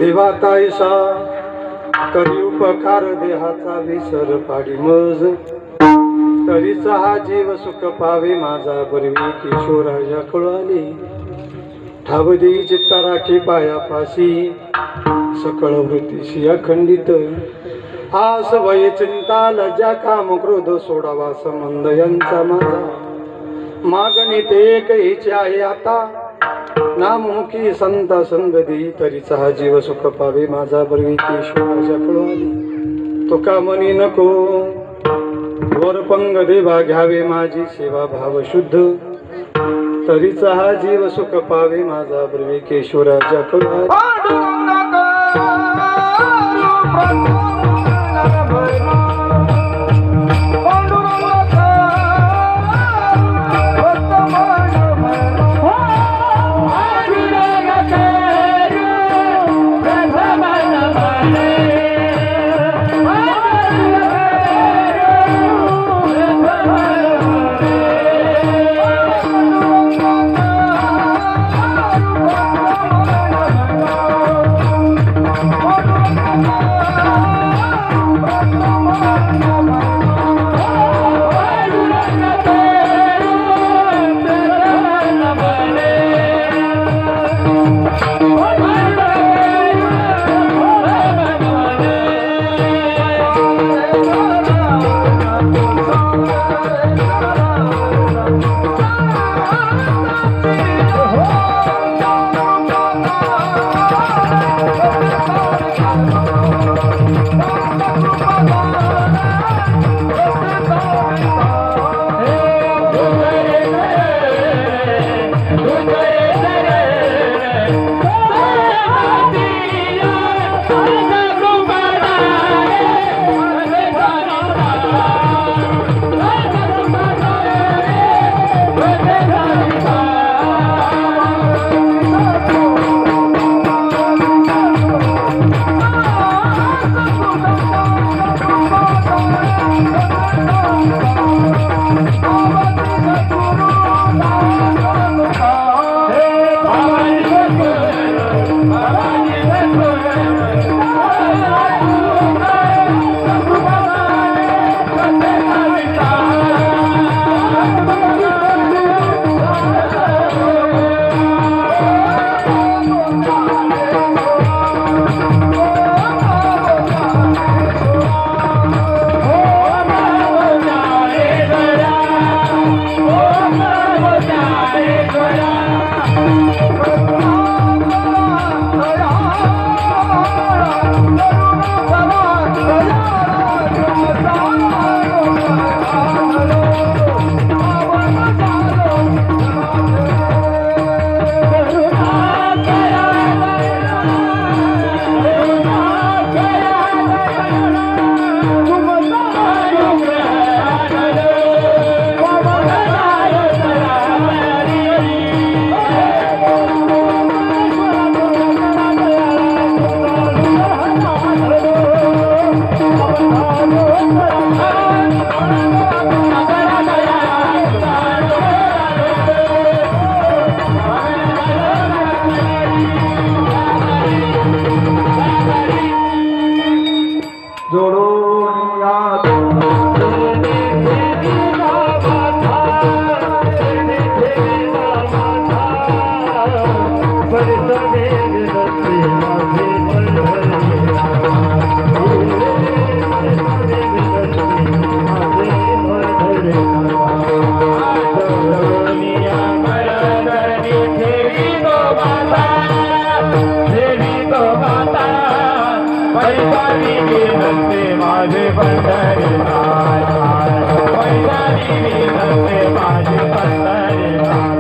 देवातायसा करी उपकार देहाचा विसर पाडी मज तरीचा हा जीव सुख पावे माझा बरवी किशोराया कळाली ठाव देई चित्ता राखी पायापाशी सकळ वृत्तीशी अखंडित आस वय चिंता लज्जा काम क्रोध सोडावा संबंध यांचा माझा मागणी ते एक हिची आहे आता नामुखी संता संगदी तरीचा हा जीव सुख पावे माझा बरवी किशोराया कळाली तो का मनी नको वरपंग देवा घ्यावे माझी सेवा भाव शुद्ध तरीचा हा जीव सुख पावे माझा बरवी किशोराया कळाली Oh, पैजारी विनंती माझी पंढरीनाथ पैजारी विनंती माझी पंढरीनाथ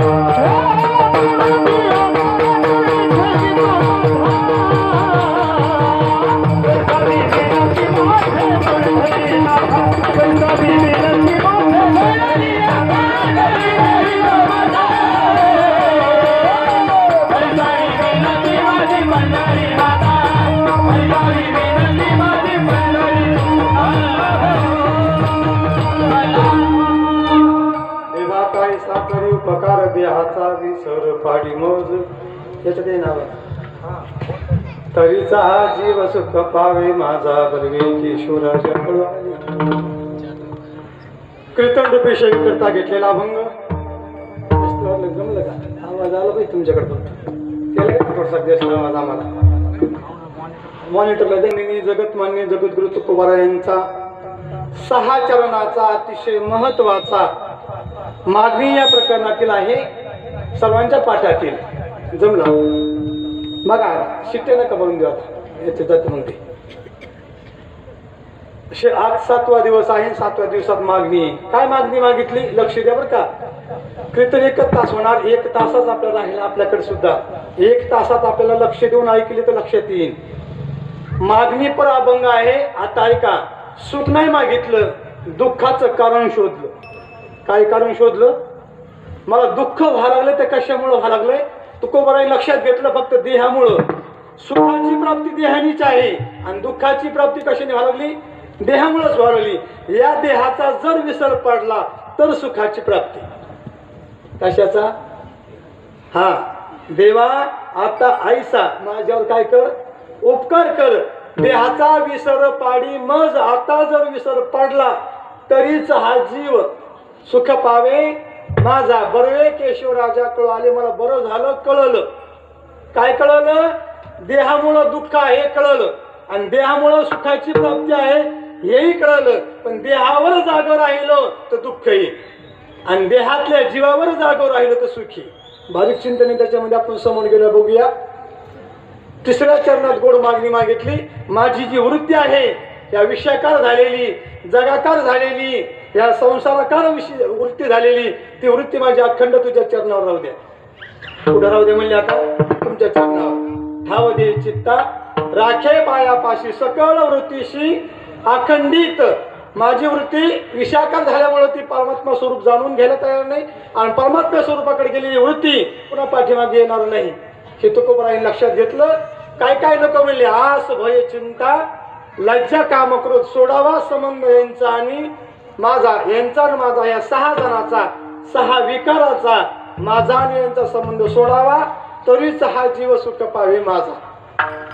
उपकार देहाचा विसर पाडी मोज याचं ते नाव आहे. तरीचा हा जीव सुख पावे माझा बलवे किशोराच्या कळवाली. कीर्तन रूपी करता घेतलेला अभंग जमलं का? आवाज आला पाहिजे तुमच्याकडे फक्त केलं का थोडासा जास्त आवाज आम्हाला मॉनिटरला त्यांनी जगतमान्य जगद्गुरु तुकोबारा यांचा 6 चरणाचा अतिशय महत्वाचा मागणी या प्रकरणातील आहे. सर्वांच्या पाठातील जमलं बघा शिट्टे नका बनवून देऊ आता याचे जात म्हणते. आज 7वा दिवस आहे. 7व्या दिवसात मागणी काय मागणी मागितली लक्ष द्या बरं का. कीर्तन 1 तास होणार. 1 तासाच आपल्याला राहिला आपल्याकडे सुद्धा 1 तासात आपल्याला लक्ष देऊन ऐकली तर लक्षात येईल. मागणी पर अभंग आहे. आता ऐका. सुख नाही मागितलं दुःखाचं कारण शोधलं. काय कारण शोधलं? मला दुःख व्हायला लागलं ते कशामुळे व्हायला लागलंय तुकोबाराने लक्षात घेतलं फक्त देहामुळं. सुखाची प्राप्ती देहानीच आहे आणि दुःखाची प्राप्ती कशाने व्हायला लागली देहामुळेच व्हायला लागली. या देहाचा जर विसर पडला तर सुखाची प्राप्ती कशाचा? हा देवा आता आईसा माझ्यावर काय कर उपकार कर. देहाचा विसर पाडी मज आता जर विसर पडला तरीच हा जीव सुख पावे माझा बरवे केशवराजा कळाले. मला बरं झालं कळलं. काय कळलं? देहामुळं दुःख आहे कळलं आणि देहामुळं सुखाची प्राप्ती आहे हेही कळलं. पण देहावर जागं राहिलो तर दुःख येईल आणि देहातल्या जीवावर जागं राहिलं तर सुखी. बारीक चिंतने त्याच्यामध्ये आपण समोर गेलं बघूया. 3ऱ्या चरणात गोड मागणी मागितली. माझी जी वृत्ती आहे या विषयाकार झालेली जगाकार झालेली या संसाराकार वृत्ती झालेली ती वृत्ती माझी अखंड तुझ्या चरणावर राहू द्या. पुढे राहू दे म्हणले आता तुमच्या चरणावर ठाव दे चित्ता राखे पायापाशी सकळ वृत्तीशी अखंडित. माझी वृत्ती विषयाकार झाल्यामुळे ती परमात्मा स्वरूप जाणून घ्यायला तयार नाही आणि परमात्मा स्वरूपाकडे गेलेली वृत्ती पुन्हा पाठीमागे येणार नाही. हे तुकोबाराने लक्षात घेतलं. काय काय नको म्हणले आस भय चिंता लज्जा काम क्रोध सोडावा संबंध यांचा आणि माझा यांचा आणि माझा या 6 जणाचा 6 विकाराचा माझा आणि यांचा संबंध सोडावा तरीच हा जीव सुख पावे माझा.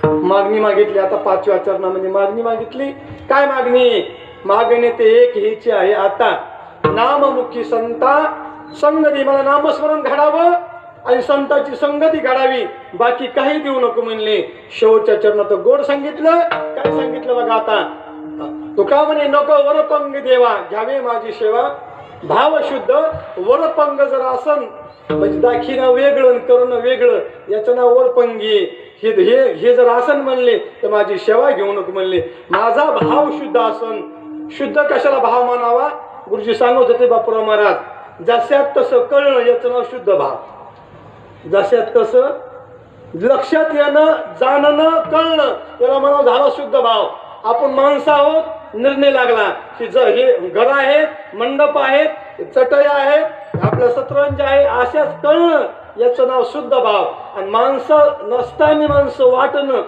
मागणी मागितली. आता 5व्या चरणामध्ये मागणी मागितली. काय मागणी? मागणी ते एक हीची आहे. आता नाममुखी संता संगती मला नामस्मरण घडावं आणि संतांची संगती घडावी बाकी काही देऊ नको म्हणले. शेवटच्या चरणात गोड सांगितलं. काय सांगितलं बघा आता तुका म्हणे नको वरपंग देवा घ्यावे माझी सेवा भाव शुद्ध. वरपंग जर असन म्हणजे दाखिना वेगळं करणं वेगळं याचं नाव वरपंगी. हे जर आसन म्हणले तर माझी सेवा घेऊ नको म्हणले. माझा भाव शुद्ध असन. शुद्ध कशाला भाव मानावा? गुरुजी सांगत होते बापूराव महाराज जशात तसं कळणं याचं नाव शुद्ध भाव. जशात तसं लक्षात येणं जाणणं कळणं याला म्हणावं झाला शुद्ध भाव. आपण माणसं आहोत निर्णय लागला की हे घर आहेत मंडप आहेत चटया आहेत आपल्या सतरंज आहे अशाच कळणं याचं नाव शुद्ध भाव. आणि माणसं नसताना माणसं वाटणं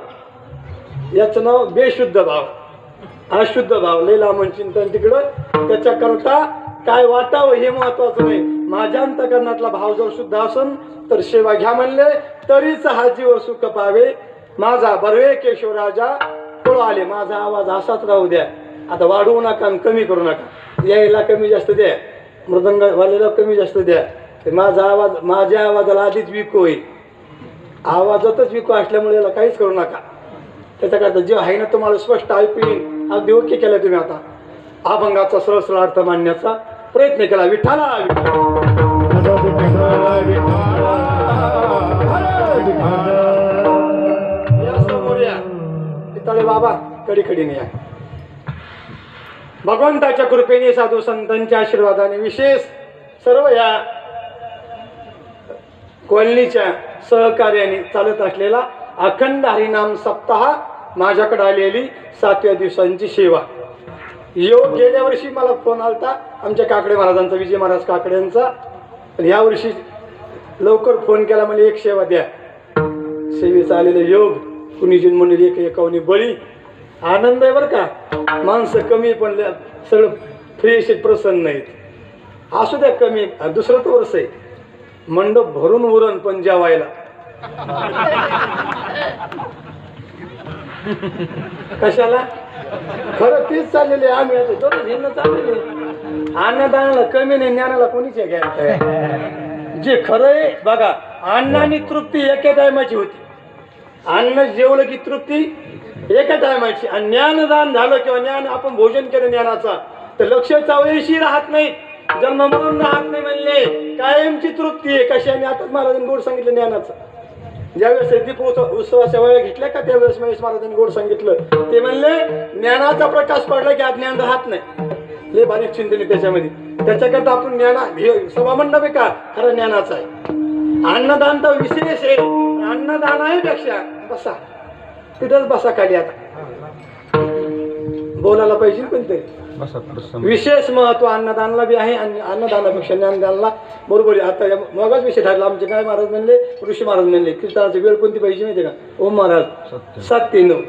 याचं नाव बेशुद्ध भाव. अशुद्ध भाव लय लांबून चिंतन तिकडं. त्याच्याकरता काय वाटावं हे महत्वाचं नाही. माझ्या अंतकरणातला भाव जर शुद्ध असन तर सेवा घ्या म्हणले तरीच हा जीव सुख पावे माझा बरवे केशवराजा कळू आले. माझा आवाज असाच राहू द्या. आता वाढवू नका आणि कमी करू नका. यायला कमी जास्त द्या मृदंग वालेला कमी जास्त द्या. माझा आवाज माझ्या आवाजाला आधीच विको होईल. आवाजातच विको असल्यामुळे याला काहीच करू नका. त्याच्याकरता जे आहे ना तुम्हाला स्पष्ट ऐकू येईल अगदी ओके केलं तुम्ही. आता अभंगाचा सरळ अर्थ मांडण्याचा प्रयत्न केला. विठ्ठला या समोर या पिताळे बाबा कडीकडीने या. भगवंताच्या कृपेने साधू संतांच्या आशीर्वादाने विशेष सर्व या कॉलनीच्या सहकार्याने चालत असलेला अखंड हरिनाम सप्ताह, माझ्याकडे आलेली 7व्या दिवसांची सेवा. योग गेल्या वर्षी मला फोन आलता आमच्या काकडे महाराजांचा, विजय महाराज काकड्यांचा. पण ह्या वर्षी लवकर फोन केला, मला एक सेवा द्या. सेवेचा आलेला योग, कुणी जून म्हणले एक एकावनी बळी. आनंद आहे बरं का. माणसं कमी पण सगळं फ्रेश प्रसन्न आहेत. असू द्या कमी, दुसरं तर वर्ष आहे मंडप भरून उरण पण जेवायला. कशाला? खरं तीच चाललेली आम्ही आता दोन भिन्न चाललेले. अन्नदानाला कमी नाही, ज्ञानाला कोणीच घ्यायला. जे खरं आहे बघा, अन्नानी तृप्ती एका टायमाची होती. अन्न जेवलं की तृप्ती एका टायमाची. आणि ज्ञानदान झालं किंवा ज्ञान आपण भोजन केलं ज्ञानाचा, तर लक्ष चवळीशी राहत नाही, जन्म म्हणून राहत नाही. म्हणले कायमची तृप्ती आहे. कशाने? आता महाराजांनी गोड सांगितलं ज्ञानाचं. ज्यावेळेस दीप उत्सवाच्या वेळा घेतल्या का त्यावेळेस महेश महाराजांनी गोड सांगितलं. ते म्हणले ज्ञानाचा प्रकाश पडला की अज्ञान राहत नाही. लय बारीक चिंतन त्याच्यामध्ये. त्याच्याकरता आपण सभा मंडप आहे का खरं ज्ञानाचा आहे. अन्नदान तर विशेष आहे. अन्नदान आहे पेक्षा बसा तिथंच बसा खाली. आता बोलायला पाहिजे कोणतरी. विशेष महत्व अन्नदानाला बी आहे. आणि अन्नदानापेक्षा ज्ञानदानाला बरोबर आहे. आता मगच विषय ठरला आमचे काय महाराज म्हणले, ऋषी महाराज म्हणले कीर्तनाची वेळ कोणती पाहिजे माहिती का? ओम महाराज 7 ते 9.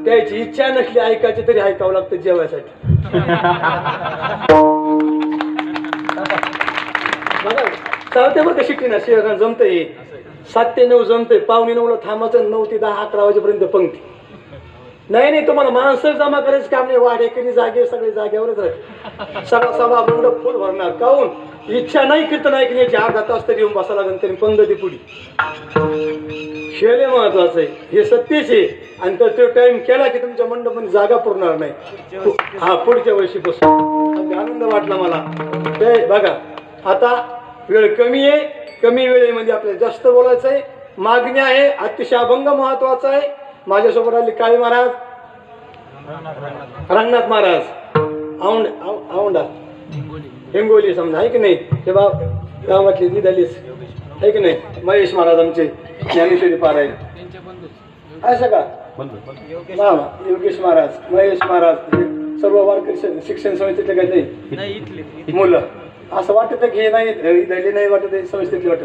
त्याची इच्छा नसली ऐकायची तरी ऐकावं लागतं जेवायसाठी. बघा चालते बरं का शिकली ना शहरात जमतंय. 7 ते 9 जमतंय. 9:15 थांबायचं, 9 ते 10 11 वाजेपर्यंत पंक्ती. नाही तुम्हाला माणसं जमा करायचं काम नाही. वाढेकरी जागे सगळे जागेवरच राहते. सगळा सभा मंडप फुल भरणार. काहून? इच्छा नाही कीर्तन ऐकण्याची. अर्धा तास तरी येऊन बसा लागेल तरी 15 ते पुढी. शेले महत्वाचं आहे, हे सत्यच आहे. आणि तर तो टाइम केला की तुमच्या मंडपामध्ये जागा पुरणार नाही. हा पुढच्या वर्षीपासून आनंद वाटला मला. ते बघा आता वेळ कमी आहे. कमी वेळेमध्ये आपल्याला जास्त बोलायचं आहे. मागणी आहे. अतिशय अभंग महत्वाचा आहे. माझ्यासोबत आले काळे महाराज, रंगनाथ महाराज, औंढा हिंगोली समजा आहे की नाही. ते गावातली ती दलीस आहे की नाही. महेश महाराज आमचे ज्ञानेश्वरी पारायण असं का? योगेश महाराज, महेश महाराज, सर्व वारकरी शिक्षण संस्थेतले काही नाही मुलं. असं वाटत की हे नाही दली नाही वाटत, संस्थेतली वाटत.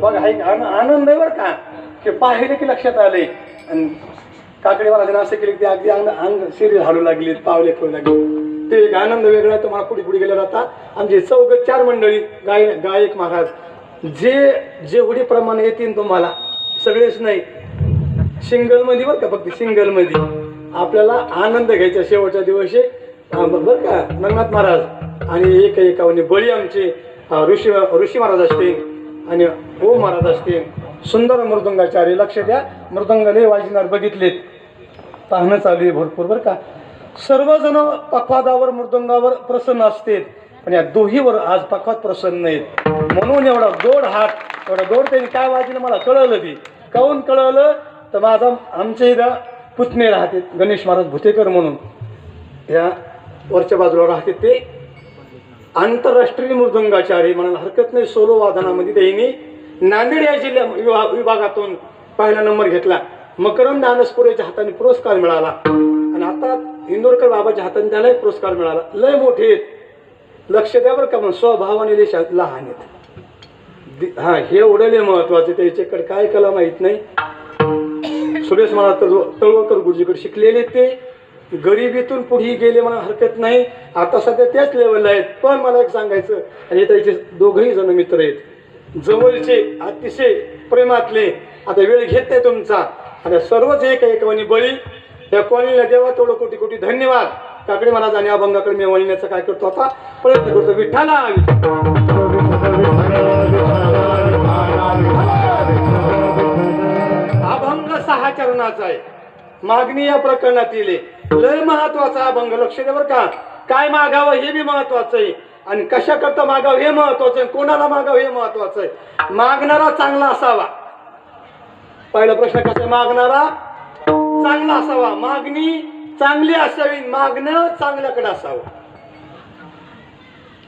बघा आनंद आहे बरं का. की पाहिले की लक्षात आले. आणि काकडे महाराजांना असं केलं की अगदी अंग शरीर हालू लागले, पावले खेळू लागले. ते एक आनंद वेगळा. तुम्हाला पुढे पुढे गेला जाता. आमचे 4 मंडळी गायक महाराज जेवढे प्रमाणे येतील तुम्हाला सगळेच नाही, सिंगलमध्ये बरं का, फक्त सिंगलमध्ये आपल्याला आनंद घ्यायचा. शेवटचा दिवस आहे बरं का. रंगनाथ महाराज आणि एकावनी बळी आमचे ऋषी महाराज असतील आणि ओम महाराज असतील. सुंदर मृदंगाचार्य. लक्ष द्या, मृदंगाले वाजणार बघितलेत. पाहणं चालू आहे भरपूर बरं का. सर्वजण पखवादावर मृदंगावर प्रसन्न असते, पण या दोहीवर आज पखवाद प्रसन्न नाहीत. म्हणून एवढा गोड हात, एवढा गोड त्यांनी काय वाजलं मला कळलं. ती काहून कळलं तर माझा आमचे इथं पुतणे राहते गणेश महाराज भुतेकर म्हणून, या वरच्या बाजूला राहते. ते आंतरराष्ट्रीय मृदंगाचार्य म्हणायला हरकत नाही. सोलो वादनामध्ये त्यांनी नांदेड या जिल्ह्या विभागातून पहिला नंबर घेतला. मकरंद अनसपुरेच्या हाताने पुरस्कार मिळाला. आणि आता इंदोरकर बाबाच्या हाताने त्याला पुरस्कार मिळाला. लय मोठे आहेत. लक्ष द्या बरं का. पण स्वभावाने लहान आहेत. हा हे उडले महत्वाचे. त्याच्याकडे काय कला माहीत नाही. सुरेश महाराज तळवकर गुरुजीकडे शिकलेले. ते गरिबीतून पुढे गेले म्हणा हरकत नाही. आता सध्या त्याच लेवलला आहेत. पण मला एक सांगायचं, आणि त्याचे दोघंही जण मित्र आहेत, जवळचे, अतिशय प्रेमातले. आता वेळ घेत नाही तुमचा. आता सर्वच एकावनी बळी. या कॉलनीला देवा तेवढं कोटी कोटी धन्यवाद. काकडे महाराज आणि अभंगाकडे मी वळण्याचा काय करतो आता प्रयत्न करतो. विठ्ठला अभंग 6 चरणाचा आहे. मागणी या प्रकरणातील लय महत्वाचा अभंग. लक्ष द्या बरं का. काय मागावं हे बी महत्वाचं आहे. आणि कशा करता मागावं हे महत्वाचं आहे. कोणाला मागावं हे महत्वाचं आहे. मागणारा चांगला असावा. पहिला प्रश्न कसा, मागणारा चांगला असावा, मागणी चांगली असावी, मागणं चांगल्याकडे असावं.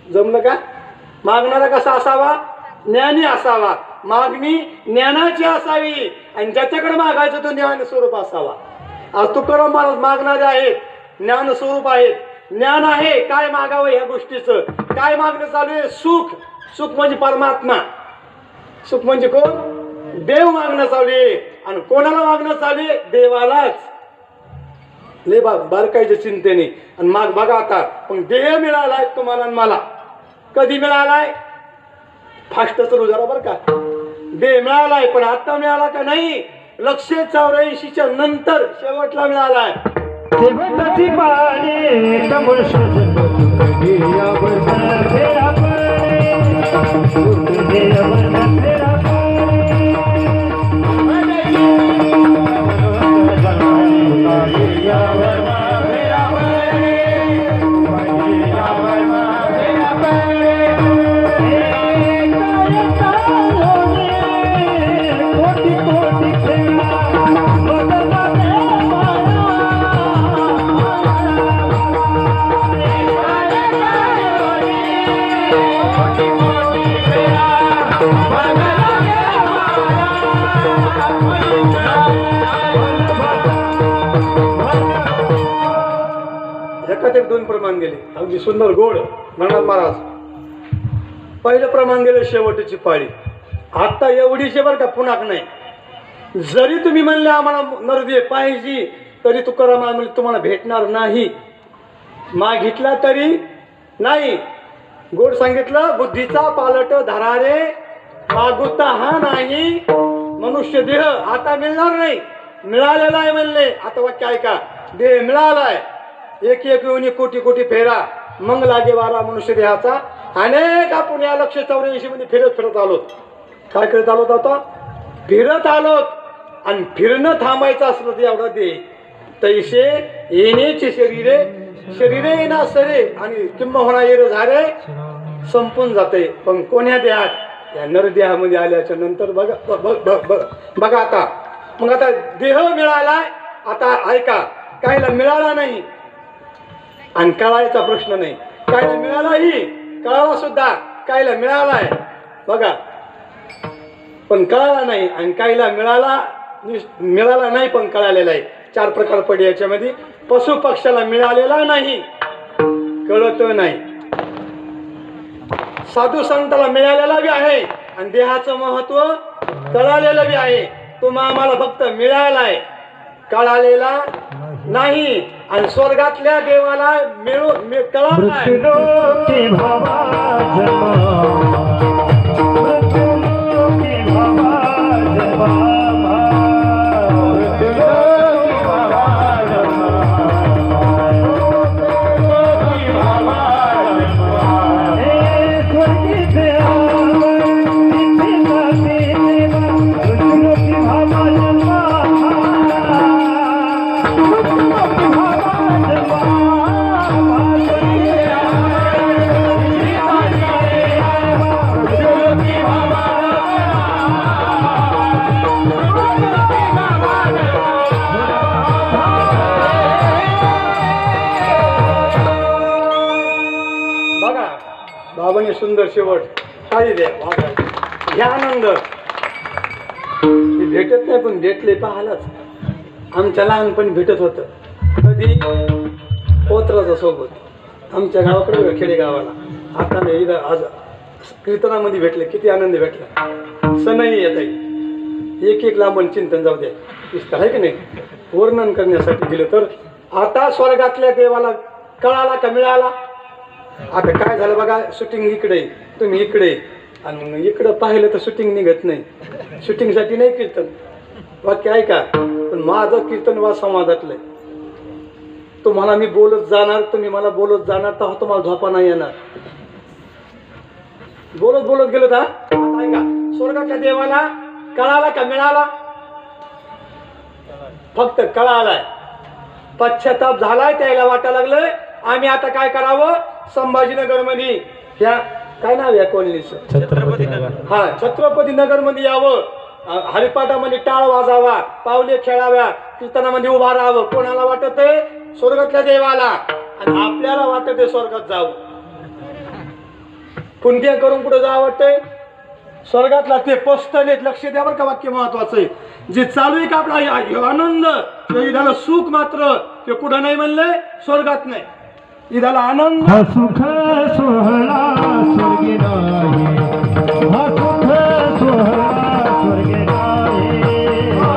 जमलं का? मागणारा कसा असावा? ज्ञानी असावा, मागणी ज्ञानाची असावी, आणि ज्याच्याकडे मागायचं तो ज्ञान स्वरूप असावा. आज तुकाराम महाराज मागणारे आहेत, ज्ञान स्वरूप आहेत. ज्ञान आहे काय मागावं ह्या गोष्टीचं. काय मागणं चालू आहे? सुख. सुख म्हणजे परमात्मा. सुख म्हणजे कोण? देव मागणं चालू आहे. आणि कोणाला मागणं चालू आहे? देवालाच. ले बारकाईच्या चिंतेने. आणि माग बघा आता, पण देह मिळालाय तुम्हाला आणि मला. कधी मिळालाय? फास्ट चलू जरा बरं का. देह मिळालाय, पण आता मिळाला का नाही? 184च्या नंतर शेवटला मिळालाय. शेवटाची पाणी कमळ एकात एक 2 प्रमाण गेले, अगदी सुंदर गोड. गणनाथ महाराज पहिलं प्रमाण गेलं शेवटची पाळी. आता एवढीचे बरं का, पुन्हा नाही. जरी तुम्ही म्हणले आम्हाला नरदे पाहिजे, तरी तुकाराम म्हणले तुम्हाला भेटणार नाही. मागितला तरी नाही. गोड सांगितलं, बुद्धीचा पालट धरारे मागुता हा नाही मनुष्य देह आता मिळणार नाही. मिळालेला आहे म्हणले. आता वाक्य ऐका, देह मिळालाय, एक एक येऊन कोटी कोटी फेरा, मग लागे वारा मनुष्य देहाचा. अनेक आपण या 184 मध्ये फिरत आलोत. काय करत आलोत? आता फिरत आलोत. आणि फिरणं थांबायचं असलं तर एवढा दे. तैसे येण्याचे शरीरे येणार सरे, आणि किंबहुना येर झारे संपून जाते. पण कोण्या देहात? या नरदेहामध्ये आल्याच्या नंतर बघा आता. मग आता देह मिळालाय. आता ऐका, कायला मिळाला नाही आणि कळायचा प्रश्न नाही. कायला मिळालाही, कळाला सुद्धा. कायला मिळालाय बघा, पण कळाला नाही. आणि कायला मिळाला नाही पण कळालेला आहे. 4 प्रकार पडले याच्यामध्ये. पशु पक्षाला मिळालेला नाही, कळत नाही. साधू संताला मिळालेला बी आहे, आणि देहाचं महत्व कळालेलं बी आहे. तुम्हा आम्हाला फक्त मिळालाय, कळालेला नाही. आणि स्वर्गातल्या देवाला कळालाय. बाबांनी सुंदर शेवट काही द्या. घ्या आनंद. भेटत नाही पण भेटले पाहालाच. आमच्या लहानपणी भेटत होतं. कधी? पोत्राचा सोबत. आमच्या गावाकडे खेडेगावाला. आता नाही, इथं आज कीर्तनामध्ये भेटले. किती आनंद भेटला. सणही येत आहे. एक लांबण चिंतन जाऊ द्या. इष्ट आहे की नाही, वर्णन करण्यासाठी गेलं तर. आता स्वर्गातल्या देवाला कळाला का मिळाला? आता काय झालं बघा, शूटिंग इकडे, तुम्ही इकडे, आणि इकडं पाहिलं तर शूटिंग निघत नाही. शूटिंगसाठी नाही कीर्तन. वाक्य ऐका, पण माझं कीर्तन वा संवादातलंय. तुम्हाला मी बोलत जाणार, तुम्ही मला बोलत जाणार, तेव्हा तुम्हाला झोपा नाही येणार. बोलत गेलो तर. आता ऐका, स्वर्गाच्या देवाला कळाला का मिळाला? फक्त कळालाय. पश्चाताप झालाय, त्याला वाटायला लागलंय आम्ही आता काय करावं. संभाजीनगर मध्ये, ह्या काय नाव या कॉलनीचं? छत्रपती नगर. हा, छत्रपती नगर मध्ये यावं. हरिपाठामध्ये टाळ वाजावा, पावले खेळाव्या, कीर्तनामध्ये उभा राहावं. कोणाला वाटत आहे स्वर्गातल्या देवाला, आणि आपल्याला वाटत आहे स्वर्गात जावं. पुण्य करून कुठं जावं वाटतंय स्वर्गातला. ते पस्तलेत. लक्ष द्या बरं का, वाक्य महत्वाचं आहे. जे चालू आहे का आपला आनंद, इदाला सुख मात्र ते कुठं नाही म्हणलंय, स्वर्गात नाही. इदाला आनंद हा सुख सोहळा स्वर्गी नाही, हा सुख सोहळा स्वर्गी नाही, हा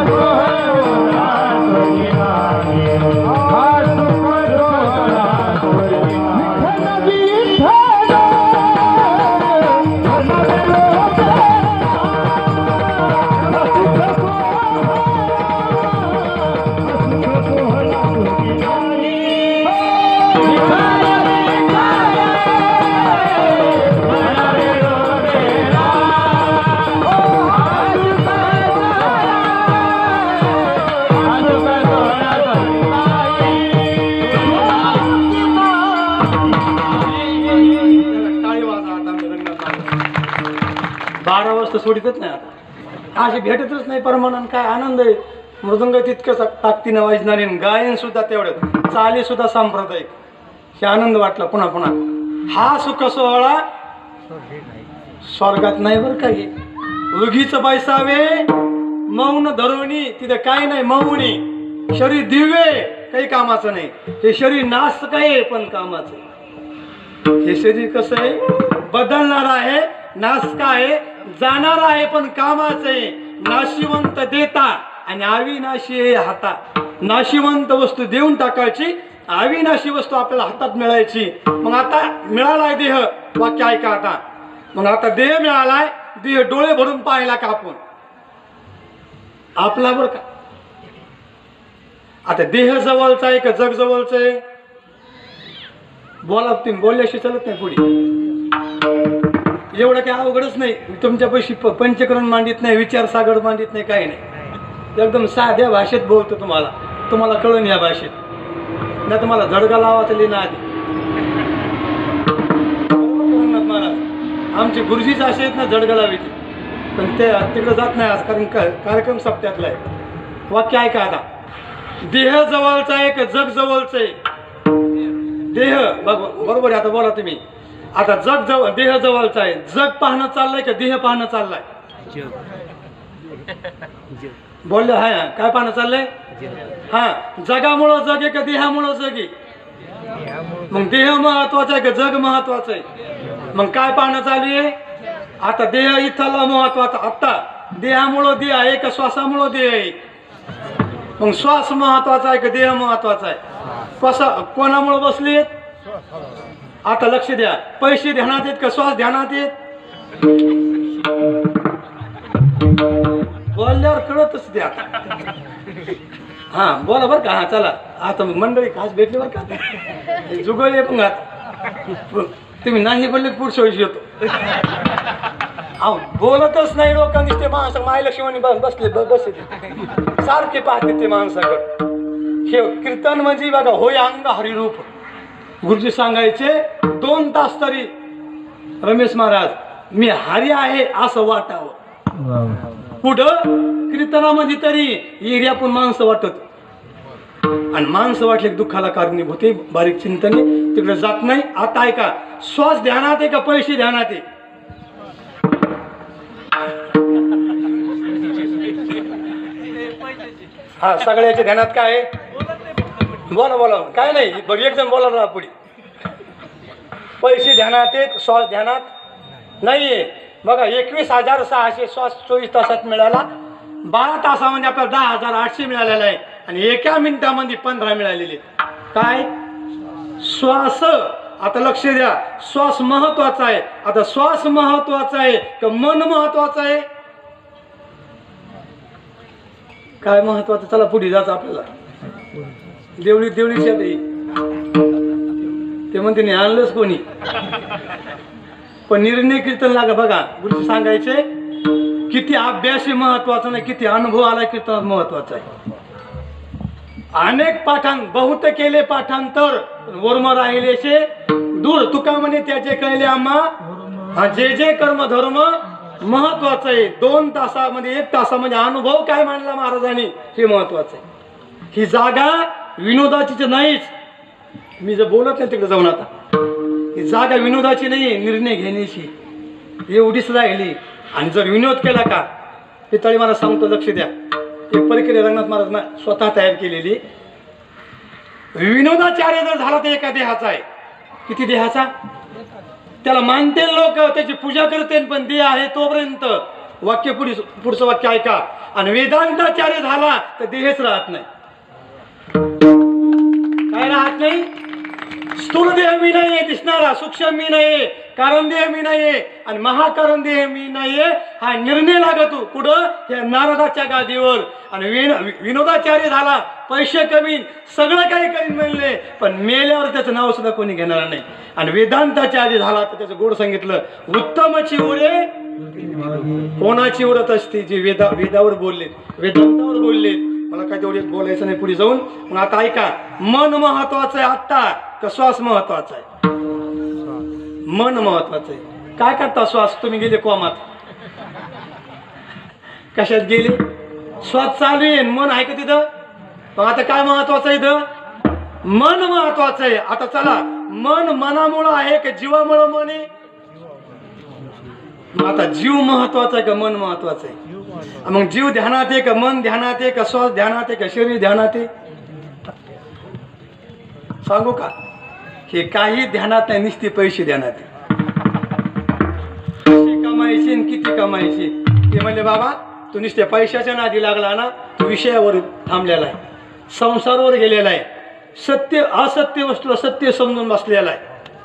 सोहळा स्वर्गी नाही, हा सुख सोहळा स्वर्गी नाही. सोडितच नाही आता, अशी भेटतच नाही परमानंद. काय आनंद आहे. मृदंग तितकंच ताकदीनं वाजणार, गायन सुद्धा तेवढं, चाली सुद्धा सांप्रदायिक. हे आनंद वाटला पुन्हा पुन्हा. हा सुख सोहळा स्वर्गात नाही बरं का. हे उगीच बैसावे मौन धरवणी, तिथं काय नाही. मौनी शरीर दिव्य काही कामाचं नाही. हे शरीर नास काय पण कामाचं. हे शरीर कसं आहे, बदलणार आहे, नासका आहे, जाणार आहे पण कामाचं आहे. नाशिवंत देता आणि अविनाशी हाता. नाशिवंत वस्तू देऊन टाकायची, अविनाशी वस्तू आपल्याला हातात मिळायची. मग आता मिळालाय देह, वाक्य ऐका आता. मग आता देह मिळालाय, देह डोळे भरून पाहिला का आपण आपला बरं का. आता देह जवळचा आहे का जग जवळचं आहे. बोला तुम्ही, बोलल्याशी चालत नाही पुढे. एवढं काही अवघडच नाही. तुमच्या पैशी पंचकरण मांडित नाही, विचार सागर मांडित नाही, काही नाही. एकदम साध्या भाषेत बोलतो. तुम्हाला कळून या भाषेत. नाही तुम्हाला झडगा लावायचं लिहिणं आधी. आमचे गुरुजीच असे आहेत ना झडगा लावायचे, पण ते तिकडे जात नाही आज, कारण कार्यक्रम सप्त्यातला आहे. वाक्य ऐका आता. देह जवळचा आहे का जग जवळचं आहे. देह बरोबर आहे. आता बोला तुम्ही. आता जग जवळ, देह जवळचा आहे. जग पाहणं चाललंय का देह पाहणं चाललाय. बोलले हा, काय पाहणं चाललंय. हा, जगामुळं जग आहे का देहामुळं जग आहे. मग देह महत्वाचा आहे का जग महत्वाचं आहे. मग काय पाहणं चालू आहे. आता देह इथला महत्वाचा. आता देहामुळं देह आहे का श्वासामुळं देह आहे. मग श्वास महत्वाचा आहे का देह महत्वाचा आहे. कोणामुळं बसली. आता लक्ष द्या. पैसे ध्यानात येत का श्वास ध्यानात येत. बोलल्यावर कळतच द्या. हा बोला बरं का. हा चला आता मंडळी खास भेटली बरं का. जुगळे पण आता तुम्ही नाही बोलले पुढच्या वेळी येतो. अहो बोलतच नाही लोक. नुसते माणसं महालक्ष्मी बसले सारखे पाहते ते माणसाकडे. हे कीर्तन म्हणजे बघा, होय अंग हरिरूप. गुरुजी सांगायचे 2 तास तरी रमेश महाराज मी हरी आहे असं वाटावं. कुठं कीर्तनामध्ये तरी एरिया पण माणसं वाटत. आणि माणसं वाटले दुःखाला कारणीभूत होते. बारीक चिंतने तिकडे जात नाही. आता ऐका. श्वास ध्यानात आहे का पैसे ध्यानात आहे. हा सगळ्याच्या ध्यानात काय आहे. बोला काय नाही. बघ एक जण बोला ना पुढे. पैसे ध्यानात आहेत, श्वास ध्यानात नाहीये. बघा 21,600 श्वास 24 तासात मिळाला. 12 तासामध्ये आपल्याला 10,800 मिळालेला आहे. आणि एका मिनिटामध्ये 15 मिळालेले. काय श्वास. आता लक्ष द्या. श्वास महत्वाचा आहे. आता श्वास महत्वाचा आहे का मन महत्वाचं आहे. काय महत्वाचं. चला पुढे जायचं आपल्याला. देवळीच्या ते म्हणते नाही आणलंच कोणी. पण निर्णय कीर्तन लागा. बघा गुरु सांगायचे किती अभ्यास महत्वाचा नाही, किती अनुभव आला कीर्तनात महत्वाचा आहे. अनेक बहुत केले पाठांतर वर्म राहिलेचे दूर. तुका म्हणे त्याचे कळले आम्हा. जे कर्म धर्म महत्वाचं आहे. 2 तासामध्ये 1 तासामध्ये अनुभव काय मांडला महाराजांनी हे महत्वाचं आहे. ही जागा विनोदाचीच नाहीच. मी जर बोलत नाही तिकडे जाऊन, आता ही जागा विनोदाची नाही, निर्णय घेण्याची एवढीच राहिली. आणि जर विनोद केला का, हे तळी मला सांगतो, लक्ष द्या. एक प्रक्रिया रंगनाथ महाराज स्वतः तयार केलेली. विनोदाचार्य जर झाला तर एका देहाचा आहे. किती देहाचा? त्याला मानते लोक, त्याची पूजा करते, पण देह आहे तोपर्यंत. वाक्य पुढचं वाक्य ऐका. आणि वेदांताचार्य झाला तर देहच राहत नाही. काय राहत नाही? स्थूल देह मी नाहीये दिसणारा, सूक्ष्म मी नाहीये, कारण देह मी नाहीये आणि महाकारण देह मी नाहीये. हा निर्णय लागतो कुठं? त्या नारदाच्या गादीवर. आणि विनोदाचार्य झाला, पैसे कमी, सगळं काही करीन म्हणले, पण मेल्यावर त्याचं नाव सुद्धा कोणी घेणार नाही. आणि वेदांताचार्य झाला तर त्याचं गोड सांगितलं, उत्तमची उरे कोणाची उरत असते? जी वेदावर बोलले, वेदांतावर बोलले. मला काय तेवढे बोलायचं नाही पुढे जाऊन. मग आता ऐका, मन महत्वाचं आहे आत्ता का श्वास महत्वाचा आहे? मन महत्वाचं आहे. काय करता श्वास? तुम्ही गेले कोमात, कशात गेले? श्वास चालू आहे, मन आहे का तिथं? मग आता काय महत्वाचं आहे इथं? मन महत्वाचं आहे. आता चला, मन मनामुळं आहे का जीवामुळं मन आहे? मग आता जीव महत्वाचा आहे का मन महत्वाचं आहे? मग जीव ध्यानात आहे का मन ध्यानात आहे का श्वास ध्यानात आहे का शरीर ध्यानात आहे? सांगू का? हे काही ध्यानात नाही, नुसते पैसे ध्यानात आहे. पैसे कमायचे आणि किती कमायचे? ते म्हणले, बाबा तू नुसत्या पैशाच्या नादी लागला ना, तू विषयावर थांबलेला आहे, संसारावर गेलेला आहे, सत्य असत्य वस्तूला सत्य समजून बसलेला आहे.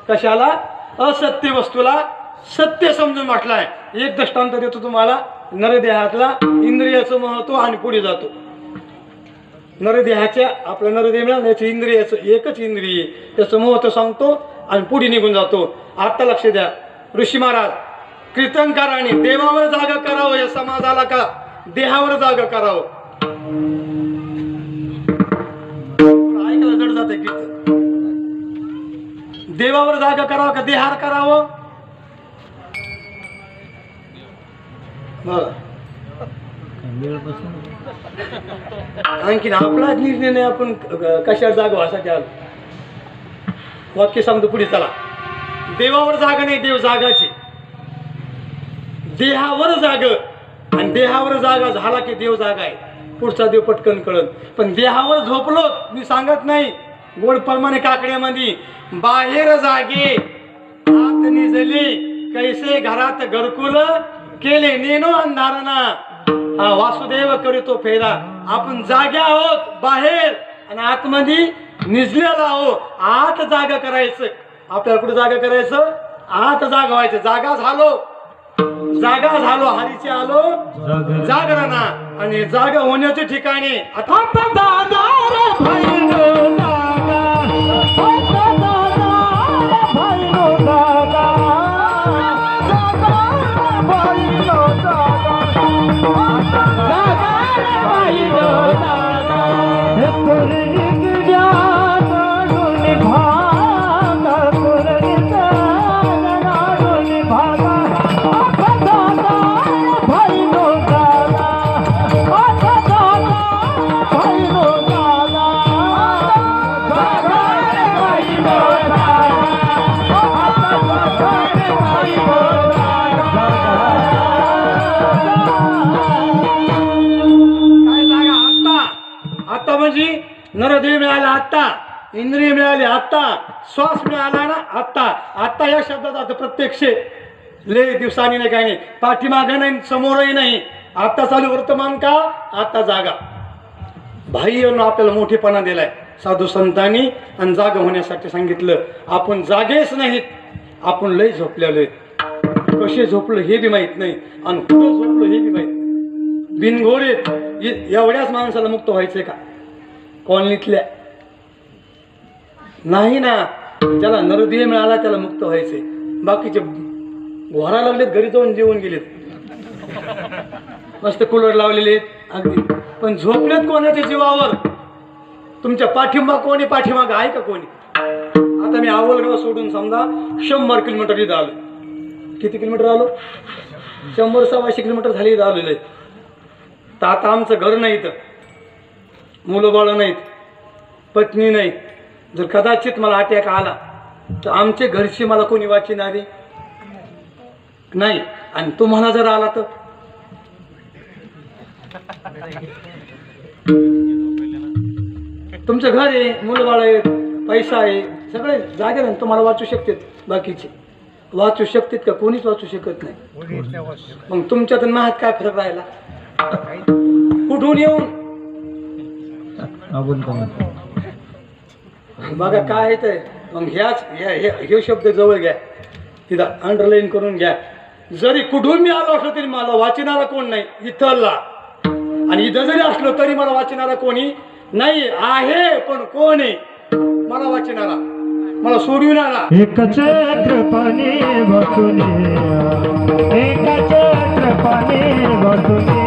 कशाला? असत्य वस्तूला सत्य समजून म्हटलाय. एक दृष्टांत देतो तुम्हाला. नरदेहातला इंद्रियाचं महत्व आणि पुढे जातो. नरदेहाच्या आपल्या नरदेह मिळालं, याचं इंद्रियाचं एकच इंद्रिय, त्याचं महत्व सांगतो आणि पुढे निघून जातो. आता लक्ष द्या. ऋषी महाराज कीर्तनकाराने देवावर जागा करावं, या समाजाला का देहावर जागा करावं? ऐकायला जड जाते कीर्तन. देवावर जागा करावं का देहार करावं? आणखीन आपला निर्णय नाही, आपण कशावर जागा व्हायसाठी आलो. वाक्य सांगतो पुढे, चला. देवावर जागा नाही, देव जागाची. देहावर जाग, आणि देहावर जागा झाला की देव जागा आहे. पुढचा देव पटकन कळत. पण देहावर झोपलो, मी सांगत नाही, गोड परमाने काकड्यामध्ये बाहेर जागे आत निजली, कैसे घरात घरकुल केले नेनो अंधारना. हा वासुदेव करीतो फेरा. आपण जाग्या आहोत बाहेर आणि आतमध्ये निजलेला आहो. आत जागा करायचं. आपल्याला कुठे जागा करायचं? आत जागा व्हायचं. जागा झालो हरीचे आलो जागरणा. आणि जागा होण्याच्या ठिकाणी आता नरदेह मिळाला आत्ता, इंद्रिय मिळाली आत्ता, श्वास मिळाला ना आत्ता. आत्ता या शब्दाचा अर्थ प्रत्यक्ष, लय दिवसांनी नाही, काही नाही, पाठीमागे नाही, समोरही नाही. आत्ता चालू वर्तमान का? आत्ता जागा. बाह्यांना आपल्याला मोठेपणा दिलाय साधू संतांनी आणि जागा होण्यासाठी सांगितलं. आपण जागेच नाहीत, आपण लय झोपलेलो आहेत. कसे झोपलो हे बी माहित नाही आणि कुठं झोपलो हे बी माहित नाही. बिनघोडीत एवढ्याच माणसाला मुक्त व्हायचंय का? कॉलनीतल्या नाही ना. ज्याला नरदेह मिळाला त्याला मुक्त व्हायचे. बाकीचे घोरा लागलेत, घरी जाऊन जेवून गेलेत, मस्त कूलर लावलेले आहेत अगदी, पण झोपलेत कोणाच्या जीवावर? तुमच्या पाठिंबा कोणी? पाठीमाग आहे का कोणी? आता मी आवलगाव सोडून समजा 100 किलोमीटर इथं आलो. किती किलोमीटर आलो? 100-125 किलोमीटर झाली आलेलं आहे. तर आता आमचं घर नाही, तर मुलं बाळ नाहीत, पत्नी नाही. जर कदाचित मला अटॅक आला तर आमचे घरची मला कोणी वाचिणारे नाही. आणि तुम्हाला जर आला तर तुमचं घर आहे, मुलं बाळ आहेत, पैसा आहे, सगळे जागे ना, तुम्हाला वाचू शकतात. बाकीचे वाचू शकतात का? कोणीच वाचू शकत नाही. मग तुमच्यात महात काय फरक राहिला? कुठून येऊन बघा काय आहे ते. मग हे शब्द जवळ घ्या, तिथं अंडरलाईन करून घ्या. जरी कुठून मी आलो असलो तरी मला वाचणारा कोण नाही इथला, आणि इथं जरी असलो तरी मला वाचणारा कोणी नाही आहे. पण कोण आहे मला वाचणारा, मला सोडविणारा? एक छत्रपती बसुनिया, एक छत्रपती बसुनिया,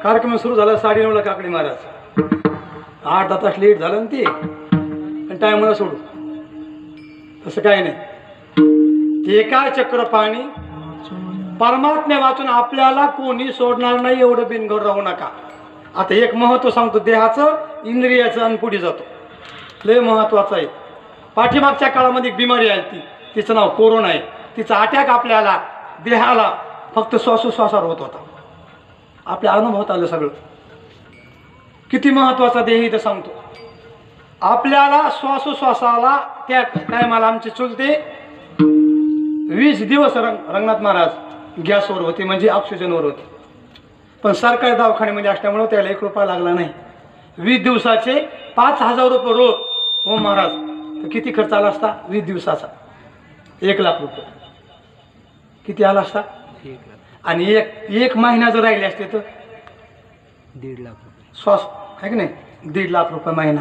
कार्यक्रम सुरू झाला 9:30ला काकडी महाराज. 8-10 तास लेट झालं ना ते, आणि टायमाला सोडू तसं काही नाही. एका चक्र पाणी परमात्म्या वाचून आपल्याला कोणी सोडणार नाही, एवढं बिनगौर राहू नका. आता एक महत्व सांगतो, देहाचं, इंद्रियाचं, आणि पुढे जातो. लय महत्वाचं आहे. पाठीमागच्या काळामध्ये एक बिमारी आली ती, तिचं नाव कोरोना आहे. तिचा अटॅक आपल्याला देहाला फक्त श्वासोश्वासावर होत होता. आपल्या अनुभवात आलं सगळं. किती महत्वाचा देह इथं सांगतो. आपल्याला श्वासोश्वासाला त्या टायमाला आमचे चुलते 20 दिवस रंगनाथ महाराज गॅसवर होते, म्हणजे ऑक्सिजनवर होते. पण सरकारी दवाखान्यामध्ये असल्यामुळे त्याला 1 रुपया लागला नाही. 20 दिवसाचे 5,000 रुपये रोज. हो महाराज, तर किती खर्च आला असता? 20 दिवसाचा 1 लाख रुपये किती आला असता? आणि एक महिना जर राहिले असते तर 1.5 लाख रुपये श्वास आहे की नाही, 1.5 लाख रुपये महिना.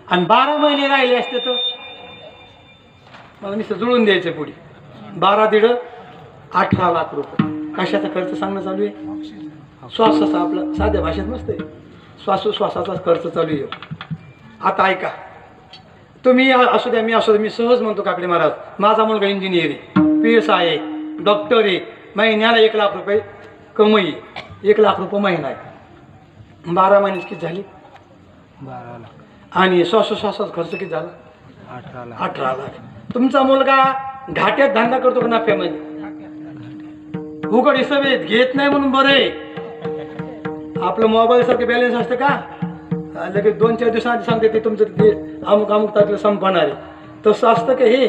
आणि 12 महिने राहिले असते तर मला नुसतं जुळून द्यायचं पुढे. 12 18 लाख रुपये. कशाचा खर्च सांगणं चालू आहे? श्वासाचा. आपलं साध्या भाषेत मस्त आहे, श्वासोश्वासाचा खर्च चालू आहे. आता ऐका, तुम्ही असू द्या, मी असू द्या, मी सहज म्हणतो काकडे महाराज, माझा मुलगा इंजिनियर आहे, PS आहे, डॉक्टर आहे, महिन्याला 1 लाख रुपये कमाई, 1 लाख रुपये महिना आहे. 12 महिन्याची किती झाली? 12 लाख. आणि श्वासोश्वासाचा खर्च किती झाला? 18 लाख. 18 लाख. तुमचा मुलगा घाट्यात धंदा करतो का नफ्यामध्ये? उघड हिसाब घेत नाही म्हणून बरं आहे. आपलं मोबाईल सारखं बॅलन्स असतं का? लगेच 2-4 दिवसांनी सांगते ते तुमचं ते अमुक तारखेला संपणार आहे. तसं असतं का हे?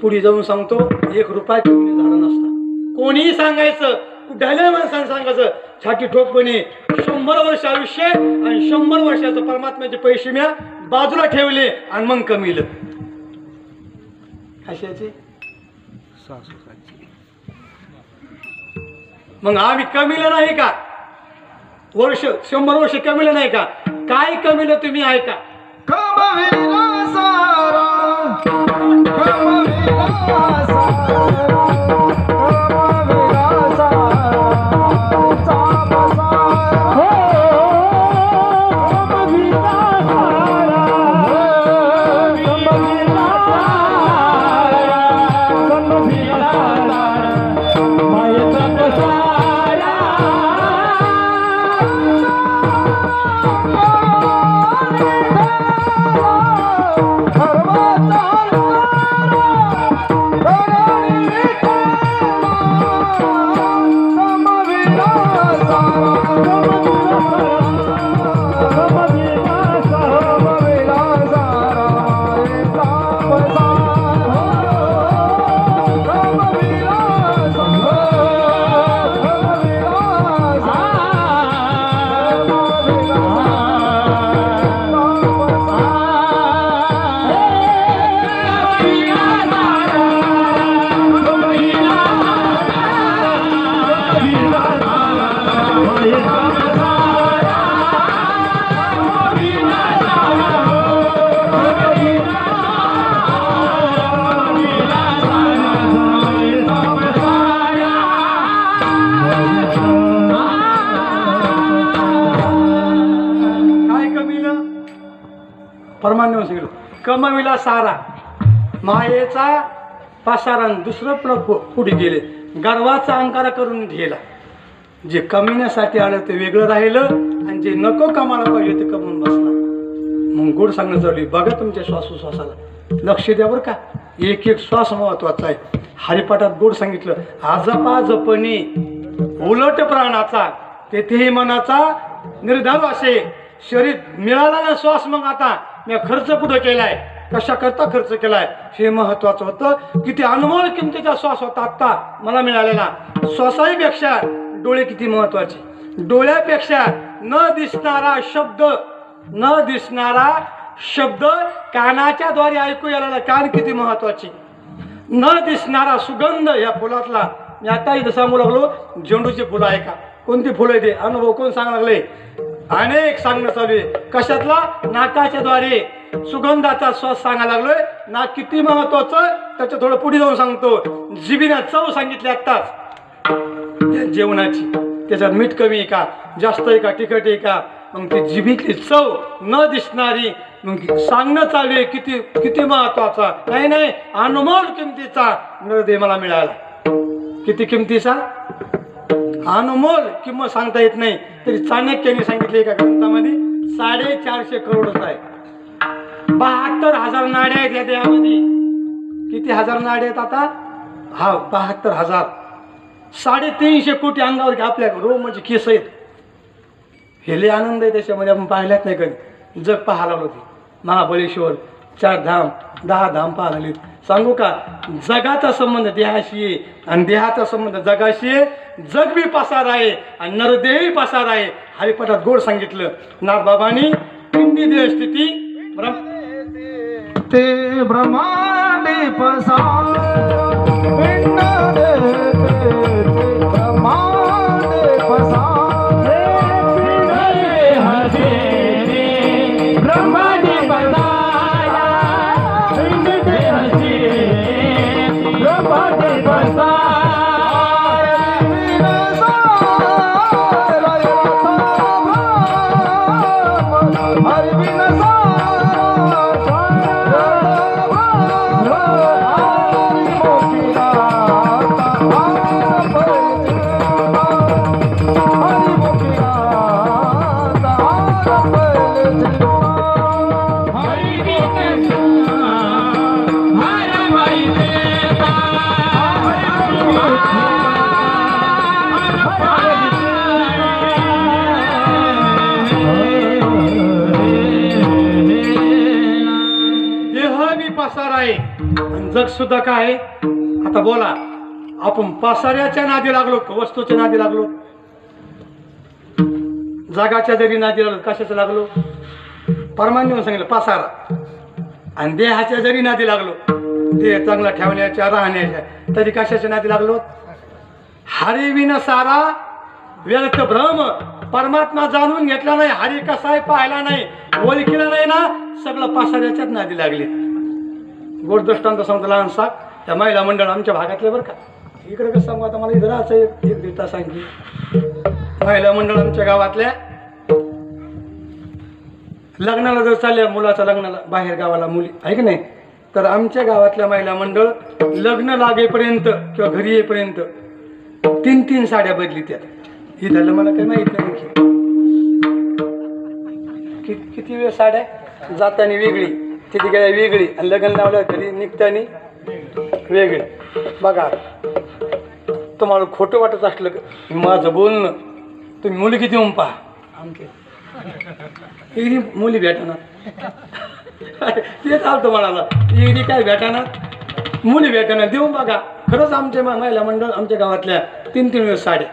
पुढे जाऊन सांगतो 1 रुपया कमी झाला नसता. कोणीही सांगायचं, कुठल्याही माणसाने सांगायचं छाती ठोकपणे 100 वर्ष आयुष्य आणि 100 वर्षाचं परमात्म्याचे पैसे म्या बाजूला ठेवले आणि मग कमीलं. कशाचे? मग आम्ही कमीलं नाही का? 100 वर्ष कमीलं नाही का? काय कमीलं तुम्ही ऐका. परमानने सांगितलं, कमविला सारा मायेचा पासारा, दुसरं पुढे गेले, गर्वाचा अंकारा करून गेला. जे कमविण्यासाठी आलं ते वेगळं राहिलं आणि जे नको कमाला पाहिजे ते कमवून बसला. मग गोड सांगणं चालू, बघा तुमच्या श्वासोश्वासाला लक्ष द्या बरं का, एक एक श्वास महत्वाचा आहे. हरिपाठात गोड सांगितलं, आजपा जपणी उलट प्राणाचा तेथेही मनाचा निर्धार असे. शरीर मिळाला ना श्वास, मग आता मी खर्च कुठं केलाय, कशा करता खर्च केलाय हे महत्वाचं होतं. किती अनमोल किमतीचा श्वास होता आत्ता मला मिळालेला. श्वासाईपेक्षा डोळे किती महत्वाचे, डोळ्यापेक्षा न दिसणारा शब्द कानाच्या द्वारे ऐकू यायला कान किती महत्वाचे. न दिसणारा सुगंध या फुलातला, मी आता इथं सांगू लागलो झेंडूचे फुलं आहे का, कोणती फुलं आहे ते अनुभव कोण सांगा लागले, अनेक सांगणं चालू आहे. कशातला, नाकाच्या द्वारे सुगंधाचा श्वास सांगायला लागलोय. नाक किती महत्वाचं त्याच्या थोडं पुढे जाऊन सांगतो. जिभेला चव सांगितली आत्ताच जेवणाची, त्याच्यात मीठ कमी आहे का, जास्त आहे का, तिखट आहे का, मग ती जिभेतली चव न दिसणारी मग सांगणं चालू आहे. किती किती महत्वाचा, नाही अनमोल किमतीचा नरदेह मला मिळाला. किती किमतीचा, अनमोल किंमत सांगता येत नाही. तरी चाणक्याने सांगितले एका ग्रंथामध्ये 450 करोड आहे. 72,000 नाड्या आहेत या देहामध्ये. किती हजार नाड्या आहेत आता, हा 72,000. 350 कोटी अंगावर आपल्या रोम म्हणजे केस आहेत. हे लय आनंद आहे त्याच्यामध्ये, आपण पाहिल्याच नाही कधी. जग पाहायला लागलो ते महाबळेश्वर, 4 धाम 10 धाम पाहायला. सांगू का, जगाचा संबंध देहाशी आहे आणि देहाचा संबंध जगाशी आहे. जग बी पसार आहे आणि नरदेही पसार आहे. हरिपाठात गोड सांगितलं, नाथबाबांनी पिंडी देह स्थिती ते ब्रह्मांडी पसार, पिंड ब्रह्मांड पसार, ब्रह्मांडी पसार, ब्रह्मांडी पसार. जग सुद्धा काय. आता बोला, आपण पसाऱ्याच्या नादी लागलो, वस्तूच्या नादी लागलो, जगाच्या जरी नादी लागलो, कशाचं लागलो, परमानने सांगितलं पसारा. आणि देहाच्या जरी नादी लागलो, देह चांगला ठेवण्याच्या राहण्याच्या, तरी कशाच्या नादी लागलो. हरिविना सारा व्यर्थ भ्रम. परमात्मा जाणून घेतला नाही, हरी कसा आहे पाहिला नाही, ओळखीला नाही ना, सगळं पसाऱ्याच्याच नादी लागले. गोड दृष्टांत सांगतो लहानसा. त्या महिला मंडळ आमच्या भागातले बरं का, इकडे कसं सांगू आता, मला इथं राहायचं एक दीड तास सांगली. महिला मंडळ आमच्या गावातल्या लग्नाला जर चालल्या, मुलाच्या लग्नाला बाहेर गावाला मुली आहे की नाही, तर आमच्या गावातल्या महिला मंडळ लग्न लागेपर्यंत किंवा घरी येईपर्यंत 3-3 साड्या बदली त्यात. ही झालं मला काही माहित नाही. किती वेळ साड्या, जाताना वेगळी, तिथे गेल्या वेगळी, आणि लग्न लावल्या घरी निघताना वेगळी. बघा, तुम्हाला खोटं वाटत असलं माझं बोलणं, तुम्ही मुलगी देऊन पहा. आमची मुली भेटणार ते चालतं म्हणाला, इडी काय भेटणार, मुली भेटणार, देऊन बघा. खरंच आमच्या महिला मंडळ आमच्या गावातल्या 3-3 वेळ साड्या.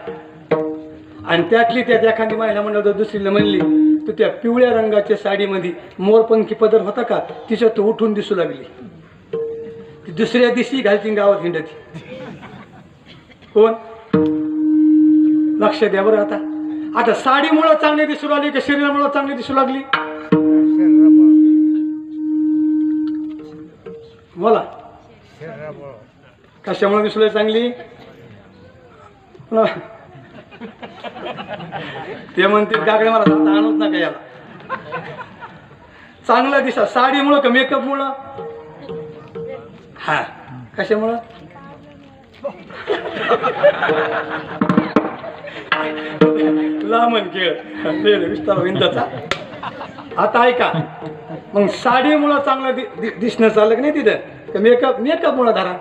आणि त्यातली त्यात एखादी महिला मंडळ जर दुसरीला म्हणली, तर त्या पिवळ्या रंगाच्या साडीमध्ये मोरपंखी पदर होता का, तिच्यात उठून दिसू लागली. ती दुसऱ्या दिवशी घालती गावात हिंडती. कोण, लक्ष द्या बरं. आता साडीमुळं चांगली दिसू लागली का शरीरामुळं चांगली दिसू लागली, बोला. कशामुळे दिसू लागली चांगली, ते म्हणते काकडे मला आणूच नका याला. चांगला दिसा साडीमुळं का मेकअपमुळं? हा, कशामुळं? लांबन खेळ विस्तार विंदाचा. आता ऐका, मग साडीमुळं चांगलं दिसणं चाललं की नाही तिथं? मेकअप मुळे धरा.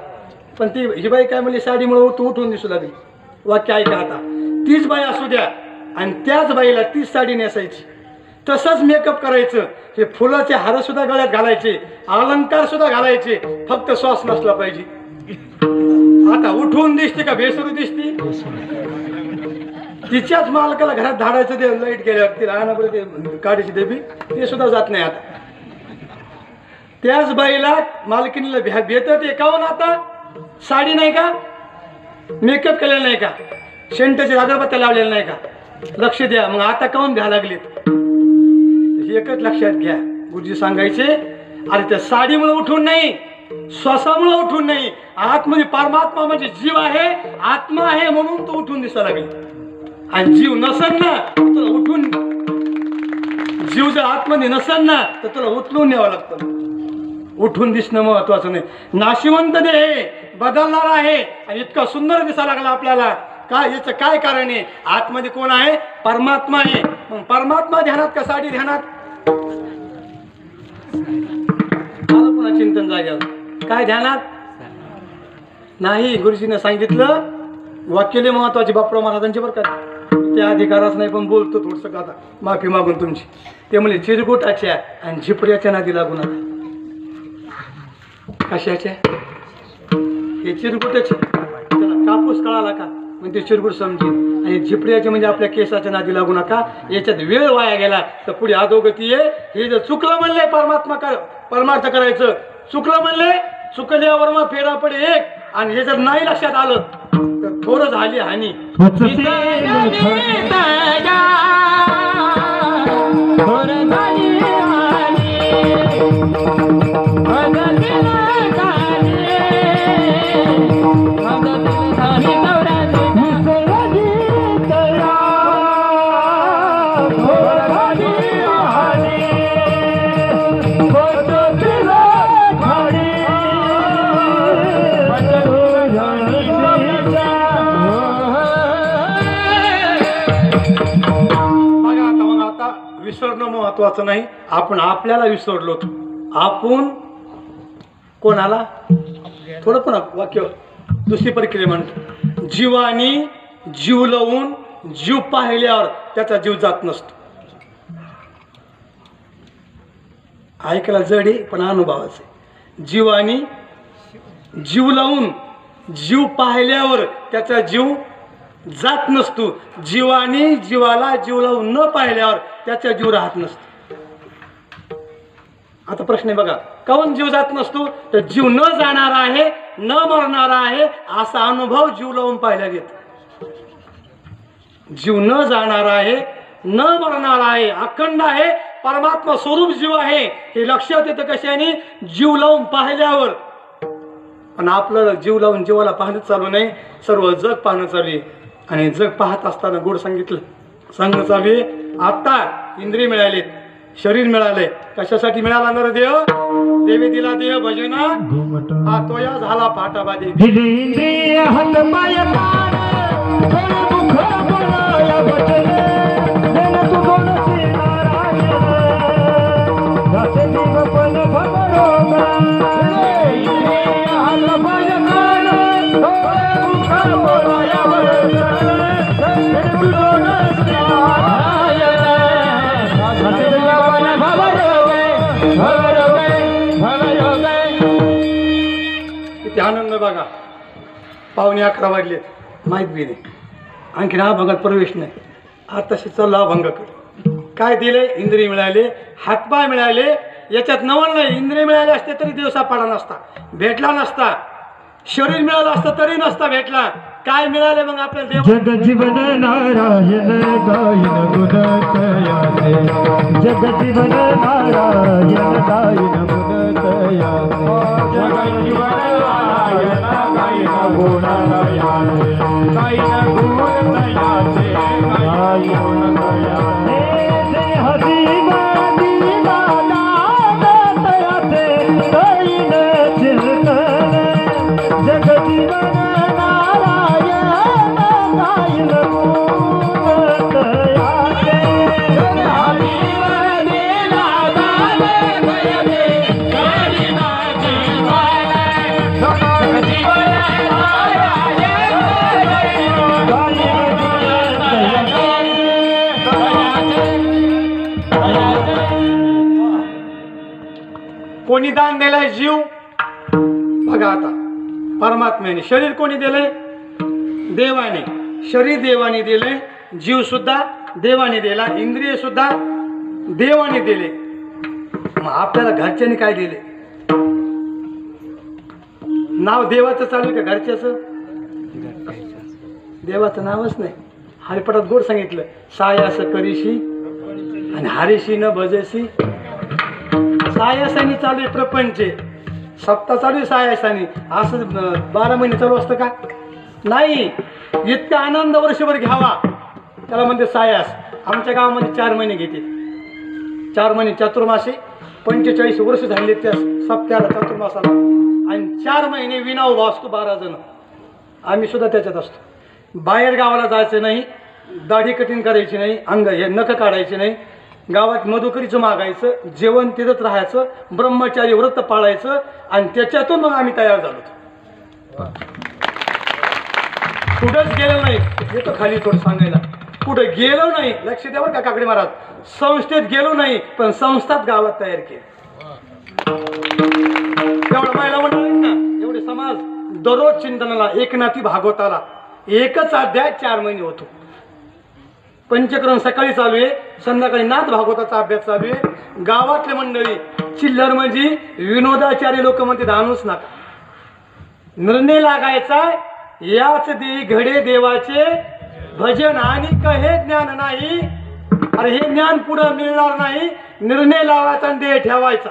पण ती ही बाई काय म्हणली, साडीमुळे तू उठून दिसू लागली. वाक्य ऐका आता, तीच बाई असू द्या आणि त्याच बाईला तीच साडी नेसायची, तसंच मेकअप करायचं, हे फुलाचे हार सुद्धा गळ्यात घालायचे, अलंकार सुद्धा घालायचे, फक्त श्वास नसला पाहिजे. आता उठून दिसते का बेसरू दिसते? तिच्याच मालकाला घरात धाडायचं, ते लाईट गेल्यावर तिला आणा ते काढीची देबी, ते सुद्धा जात नाही. आता त्याच बाईला मालकीनीला भेटत एकावन्न. आता साडी नाही का, मेकअप केलेला नाही का, शेंटाची अगरबत्त्या लावलेल्या नाही का? लक्ष द्या. मग आता काऊन घ्या लागलीत? एकच लक्षात घ्या, गुरुजी सांगायचे, अरे त्या साडीमुळे उठून नाही, श्वासामुळे उठून नाही, आतमध्ये परमात्मा म्हणजे जीव आहे, आत्मा आहे, म्हणून तो उठून दिसायला लागली. आणि जीव नसन ना तुला उठून, जीव जर आतमध्ये नसन ना तर तुला उचलून न्यावं लागतं. उठून दिसणं महत्वाचं नाही. नाशिवंत देह बदलणार आहे आणि इतका सुंदर दिसायला लागला आपल्याला. काय याचं काय कारण आहे? आतमध्ये कोण आहे? परमात्मा आहे. मग परमात्मा ध्यानात का साडी ध्यानात? पुन्हा चिंतन जाग्यावर काय ध्यानात नाही. गुरुजीने सांगितलं, वाक्यले महत्वाचे बापराव महाराजांचे बरं का, त्या अधिकाराच नाही पण बोलतो थोडस का, आता माफी मागून तुमची. ते म्हणजे चिरगुटाच्या आणि झिपऱ्याच्या नादी लागून. आता कशाच्या? हे चिरगुटाचे, त्याला कापूस कळाला का म्हणजे चिरगुट समजेल. आणि झिपऱ्याचे म्हणजे आपल्या केसाच्या नादी लागू नका. याच्यात वेळ वाया गेला तर पुढे अधोगती आहे. हे जर चुकलं म्हणले परमार्थ करायचं, चुकलं म्हणले, चुकल्यावर मग फेरा पडे एक. आणि हे जर नाही लक्षात आलं तर थोडं झाली हानी. विसरणं महत्वाचं नाही, आपण आपल्याला विसरलो. आपण कोणाला? थोडं पण वाक्य दुसरी प्रक्रिया म्हणतो, जीवानी जीव लावून जीव पाहिल्यावर त्याचा जीव जात नसतो. ऐकायला जड आहे पण अनुभवाचं आहे. जीवानी जीव लावून जीव पाहिल्यावर त्याचा जीव जात नसतो. जीवानी जीवाला जीव लावून न पाहिल्यावर त्याचा जीव राहत नसतो. आता प्रश्न आहे बघा, काऊन जीव जात नसतो? तर जीव न जाणार आहे, न मरणार आहे असा अनुभव जीव लावून पाहिला घेतो. जीव न जाणार आहे, न मरणार आहे, अखंड आहे, परमात्मा स्वरूप जीव आहे हे लक्षात येतं कशाने? जीव लावून पाहिल्यावर. पण आपलं जीव लावून जीवाला पाहणं चालू नाही, सर्व जग पाहणं चालू आहे. आणि जग पाहत असताना गोड सांगितलं, सांगणं चालू आहे. आता इंद्रिय मिळालेत, शरीर मिळाले, कशासाठी मिळाला नर देव? देवी दिला देव भजना, हा तोया झाला पाटाबा देवी. किती आनंद बघा. पावणे 11 वाजले, माहीत बी नाही, आणखीन हा भंगात प्रवेश नाही. आताशी चालला हा भंग कर. काय दिले? इंद्रिय मिळाले, हातपाय मिळाले. याच्यात नवल नाही. इंद्रिय मिळाले असते तरी दिवसा पाडा नसता, भेटला नसता. शरीर मिळालं असतं तरी नसता भेटला. काय मिळाले मग आपल्याला देव? जग जीवन नारायण गायन गुणतयाचे, जग जीवन नारायण गायन गुणतयाचे, जग जीवन नारायण गायन गुणतयाचे, गायन गुणतयाचे, गायन गुणतयाचे. देह जीवन दीनाला कोणी दान दिलाय? जीव. बघा आता परमात्म्याने. शरीर कोणी दिलंय? देवाने. शरीर देवाने दिले, जीव सुद्धा देवाने दिला, इंद्रिय सुद्धा देवाने दिले. मग आपल्याला घरच्यांनी काय दिले? नाव देवाचं चालू आहे का घरच्याचं? देवाचं नावच नाही. हरिपटात गोड सांगितलं, सायास करीशी आणि हरीशी न भजेशी. सायासानी चालू आहे प्रपंच, सप्ताह चालू आहे सायासानी. असं 12 महिने चालू असतं का? नाही. इतका आनंद वर्षभर घ्यावा त्याला म्हणते सायास. आमच्या गावामध्ये 4 महिने घेते. 4 महिने चातुर्मासे. 45 वर्ष झाले त्या सप्त्याला, चातुर्मासाला. आणि 4 महिने विना उभा असतो 12 जण. आम्ही सुद्धा त्याच्यात असतो. बाहेर गावाला जायचं नाही, दाढी कटिंग करायची नाही, अंग हे नख काढायचे नाही, गावात मधुकरीचं मागायचं, जेवण तिथंच राहायचं, ब्रह्मचारी व्रत पाळायचं. आणि त्याच्यातून मग आम्ही तयार झालो. कुठंच गेलो नाही. येतो खाली थोडं सांगायला. कुठं गेलो नाही. लक्ष द्यावं का काकडे महाराज. संस्थेत गेलो नाही, पण संस्थात गावात तयार केले. एवढं महिला मंडळ ना, एवढे समाज दररोज चिंतनाला, एकनाथी भागवताला एकच अध्याय 4 महिने होतो. पंचकरण सकाळी चालू आहे, संध्याकाळी नाथ भागवताचा अभ्यास चालू आहे. गावातले मंडळी चिल्लर म्हणजे विनोदाचारी लोक म्हणते आणूच नका. निर्णय लागायचा याच देई घडे देवाचे भजन आणि कहे ज्ञान नाही. अरे हे ज्ञान पुढं मिळणार नाही. निर्णय लावायचा आणि देह ठेवायचा,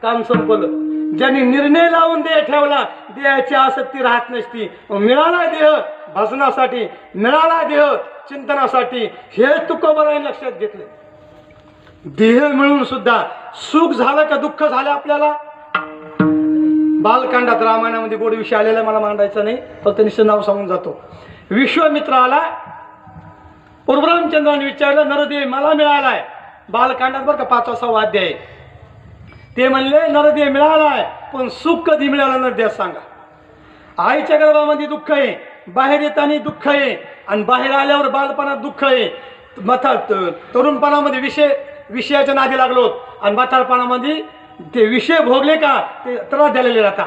काम संपलं. ज्यांनी निर्णय लावून देह ठेवला, देहाची आसक्ती राहत नसती. मिळाला देह भजनासाठी, मिळाला देह चिंतनासाठी. हे तुकोबाराने लक्षात घेतले. देह मिळून सुद्धा सुख झालं का दुःख झालं आपल्याला? बालकांडात रामायणामध्ये गोड विषय आलेला, मला मांडायचा नाही, फक्त निश्चित नाव सांगून जातो. विश्वामित्राला पूर्वरामचंद्राने विचारलं, नरदेव मला मिळालाय. बालकांडात बरं का 5वा अध्याय. ते म्हणले नरदेव मिळालाय, पण सुख कधी मिळालं नरदेव सांगा. आईच्या गर्भामध्ये दुःख आहे, बाहेर येताना दुःख आहे, आणि बाहेर आल्यावर बालपणात दुःख आहे. तरुणपणामध्ये विषयाच्या नादी लागलो, आणि म्हातारपणामध्ये ते विषय भोगले का ते त्रास द्यायला राहता.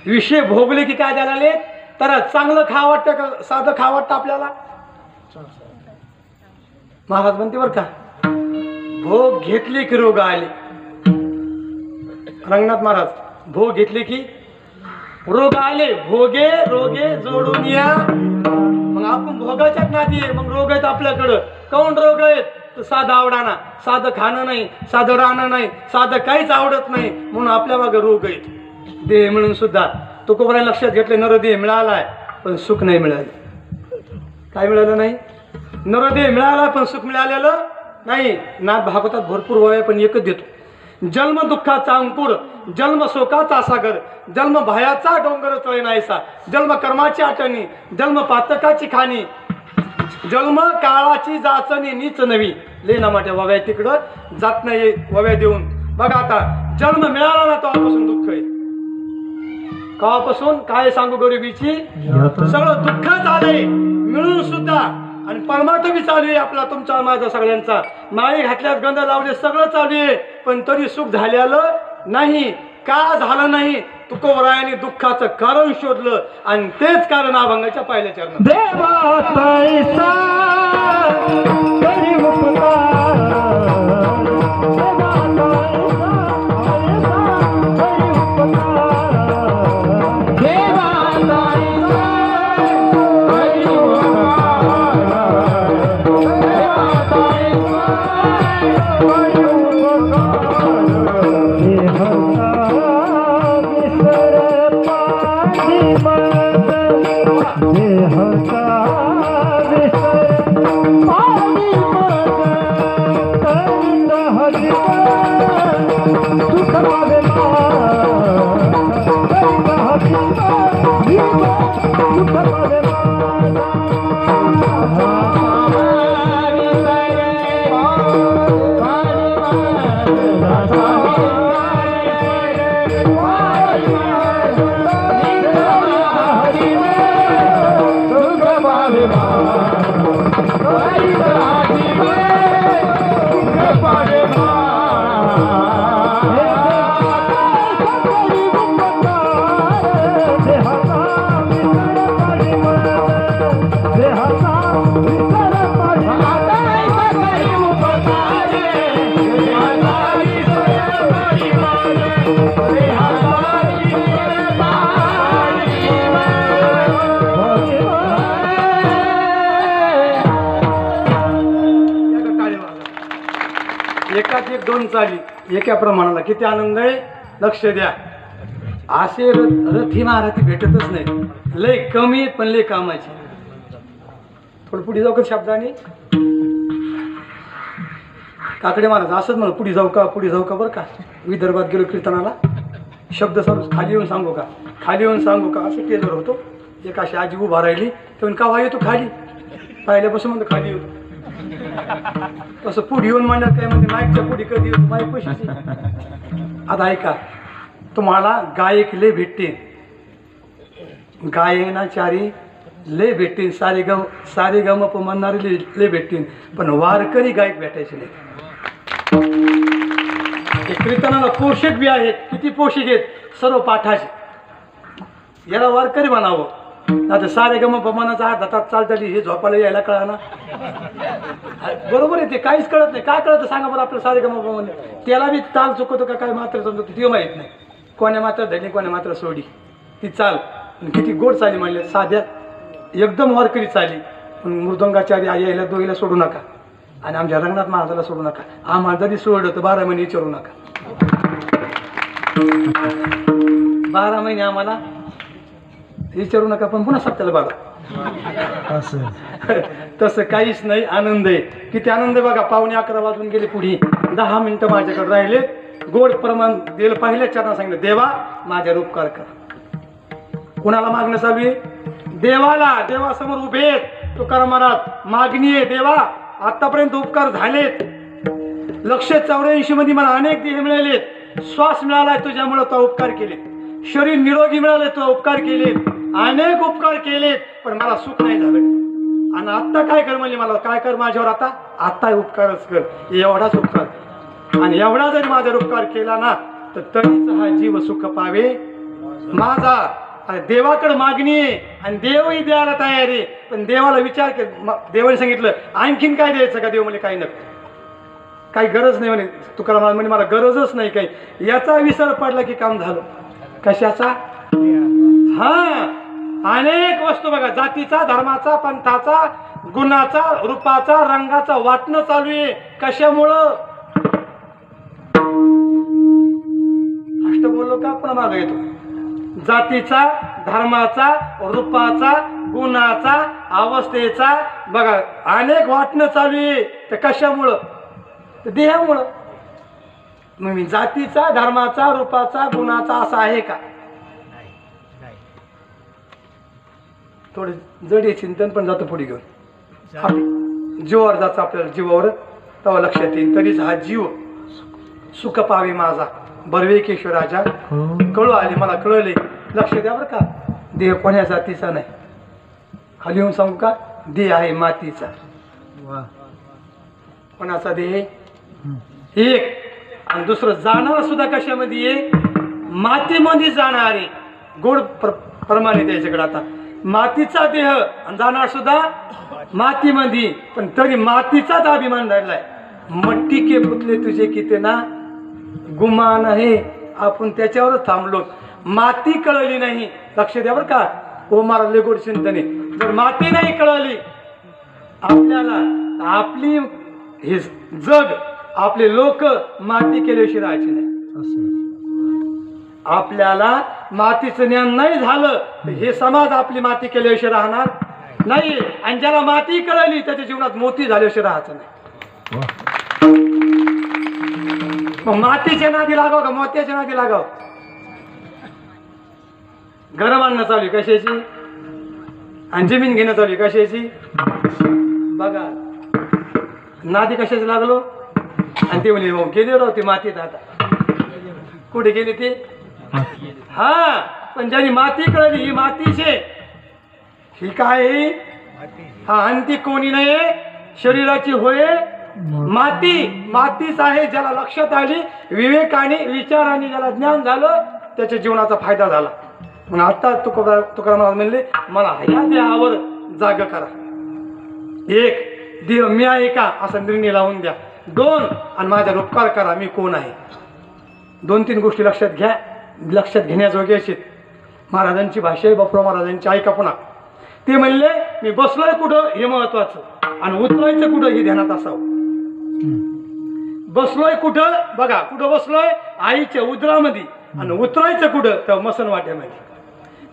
विषय भोगले की काय द्यायला? तर चांगलं खा वाटतं का साधं खा वाटतं आपल्याला? महाराज म्हणते बरं का, भोग घेतले की रोग आले. रंगनाथ महाराज, भोग घेतले की रोग आले. भोगे रोगे जोडून या. मग आपण भोगाच्याच नादी आहे, मग रोग आहेत आपल्याकडं. कोण रोग आहेत? साधं आवडाना, साधं खाणं नाही, साधं राहणं नाही, साधं काहीच आवडत नाही, म्हणून आपल्या मागं रोग आहेत. देह मिळून सुद्धा तुकोबाराने लक्षात घेतले, नरदेह मिळालाय पण सुख नाही मिळालं. काय मिळालं नाही? नरदेह मिळाला पण सुख मिळालेलं नाही. नाथ भागवतात भरपूर वय, पण एकच देतो. जन्म दुःखाचा अंकुर, जन्म शोकाचा सागर, जन्म भयाचा डोंगर तळे नाहीसा, जन्म कर्माची आठवणी, जन्म पातकाची खाणी, जन्म काळाची जाचणी नीच नवी. लेना माटे वव्या तिकडं जात नाही वव्या देऊन. बघा आता जन्म मिळाला ना तेव्हापासून दुःख आहे. केव्हापासून? काय सांगू गरिबीची, सगळं दुःख झालंय मिळून सुद्धा. आणि परमार्थ बी चालू आहे आपला, तुमचा माझा सगळ्यांचा. माळी घातल्यात, गंध लावले, सगळं चालू आहे, पण तरी सुख झालेलं नाही. का झालं नाही? तुकोबरायाने दुःखाचं कारण शोधलं, आणि तेच कारण अभंगाच्या पहिल्या चरणात. देवा तैसा करी उपकार, देवा तैसा करी उपकार, देवा तैसा करी उपकार, देवा तैसा करी उपकार. देहचा विसर पाणी मग तरुण हरिव सुख पावे सुख पावे सुख चाली एका प्रमाणाला किती आनंद आहे लक्ष द्या. असे रथी महारथी भेटतच नाही, लय कमी आहेत पण लय कामाचे. थोडं पुढे जाऊ का शब्दाने? काकडे महाराज असंच म्हणून पुढे जाऊ का पुढे जाऊ का बरं का. विदर्भात गेलो कीर्तनाला, शब्द खाली येऊन सांगू का खाली येऊन सांगू का असं टेजवर होतो. एक अशी आजी उभा राहिली ते का व्हा येतो खाली, पाहिल्यापासून म्हणतो खाली येतो. तसं पुढे येऊन म्हणण्यात काय म्हणते माईकच्या पुढे कधी येतो माईक पैशाची. आता ऐका, तुम्हाला गायक लय भेटते, गायनाचारी लय भेटतील, सारे गम म्हणणारे लय भेटतील, पण वारकरी गायक भेटायचे नाही. कीर्तनाला पोषक बी आहेत, किती पोषक आहेत सर्व पाठाचे. याला वारकरी म्हणावं. आता सारे गम पमानाचा अर्धा तास चालताली हे झोपायला यायला कळा ना. बरोबर आहे, ते काहीच कळत नाही. काय कळतं सांगा बरं आपलं सारे गम पमान. त्याला बी ताल चुकतो का काय मात्र समजतो ते माहीत नाही. कोण्या मात्र धरली कोण्या मात्र सोडी ती चाल किती गोड चाली म्हणले. साध्या एकदम वारकरी चाली. मृदंगाचार्य यायला दोघीला सोडू नका आणि आमच्या रंगनाथ महाराजाला सोडू नका. आम्हाला जरी सोडलं तर 12 महिने विचारू नका. 12 महिने आम्हाला विचारू नका, पण पुन्हा सप्त्याला बघा. तसं काहीच नाही. आनंद आहे, किती आनंद आहे बघा. 11:15 वाजून गेले, पुढे 10 मिनिटं माझ्याकडे राहिले. गोड प्रमाण दिलं. पहिल्या चरणात सांगितलं देवा माझ्यावर उपकार कर. कुणाला मागणं चालू आहे? देवाला. देवासमोर उभे तुकाराम महाराज मागणी आहे. देवा आतापर्यंत उपकार झालेत. 184 मध्ये मला अनेक देह मिळालेत. श्वास मिळालाय तुझ्यामुळे तो उपकार केले. शरीर निरोगी मिळाले तो उपकार केले. अनेक उपकार केलेत, पण मला सुख नाही झालं. आणि आता काय कर म्हणजे मला काय कर माझ्यावर आता उपकारच कर. एवढाच उपकार. आणि एवढा जरी माझ्यावर उपकार केला ना तर तरीच हा जीव सुख पावे माझा. आणि देवाकडे मागणी आहे आणि देवही द्यायला तयार आहे. पण देवाला विचार केला. देवाने सांगितलं आणखीन काय द्यायचं का? देव म्हणे काही नको, काही गरज नाही म्हणे. तुकाराम म्हणे मला गरजच नाही काही. याचा विसर पडला की काम झालं. कशाचा? हा अनेक वस्तू बघा, जातीचा, धर्माचा, पंथाचा, गुणाचा, रूपाचा, रंगाचा वाटणं चालू आहे. कशामुळं? अष्ट बोललो का पुन्हा मागे येतो. जातीचा, धर्माचा, रूपाचा, गुणाचा, अवस्थेचा बघा अनेक वाटणं चालू आहे. तर कशामुळं? तर देहामुळं. मग मी जातीचा, धर्माचा, रूपाचा, गुणाचा असा आहे का? थोडे जड चिंतन पण जातं पुढे घेऊन. जीवावर जायचं आपल्याला, जीवावर तेव्हा लक्षात येईल. तरीच हा जीव सुख पावे माझा. बर्वेकेश्वराच्या कळू आले, मला कळले. लक्ष द्या बरं का. देह कोण्या जातीचा नाही. खाली येऊन सांगू का? देह आहे मातीचा. कोणाचा देह? एक. आणि दुसरं जाणार सुद्धा कशामध्ये आहे? मातीमध्ये जाणार आहे. गोड प्रमाणे द्यायच्याकडे. आता मातीचा देह आणि जाणार सुद्धा मातीमध्ये, पण तरी मातीचाच अभिमान धरलाय. मट्टी के पुतले तुझे किती ना गुमान आहे. आपण त्याच्यावरच थांबलो. माती कळली नाही. लक्ष द्या बरं का. ओ महाराज गोड चिंतने. जर माती नाही कळली आपल्याला, आपली हे जग, आपले लोक माती केल्याशिवाय राहायचे नाही. आपल्याला मातीचं ज्ञान नाही झालं तर हे समाज आपली माती केल्याशिवाय राहणार नाही. आणि ज्याला माती कळली त्याच्या जीवनात मोती झाल्याशिवाय राहायचं नाही. मग मातीच्या नादी लागाव का मोत्याच्या नादी लागाव? घर बांधणं चालू कशाची आणि जमीन घेणं चालू कशाची? बघा नादी कशाची लागलो. आणि ते म्हणे गेले राव ती मातीत. आता कुठे गेली ती? हा पण ज्याने माती कळली ही मातीचे, ही काय? हा आणि ती कोणी नाही, शरीराची होय माती. मातीच आहे. ज्याला लक्षात आली, विवेकाने विचाराने ज्याला ज्ञान झालं त्याच्या जीवनाचा फायदा झाला. म्हणून आता तुकाराम महाराज म्हणले मला ह्या देहावर जाग करा. एक, देह मी आहे का असा निर्णय लावून द्या. 2, आणि माझ्यावर उपकार करा, मी कोण आहे. 2-3 गोष्टी लक्षात घ्या. लक्षात घेण्याजोगे अशी महाराजांची भाषा आहे. बापूराव महाराजांची ऐका पुन्हा. ते म्हणले मी बसलोय कुठं हे महत्वाचं आणि उतरायचं कुठं हे ध्यानात असावं. बसलोय कुठं बघा, कुठं बसलोय आईच्या उदरामध्ये आणि उतरायचं कुठं तर मसन वाट्यामध्ये.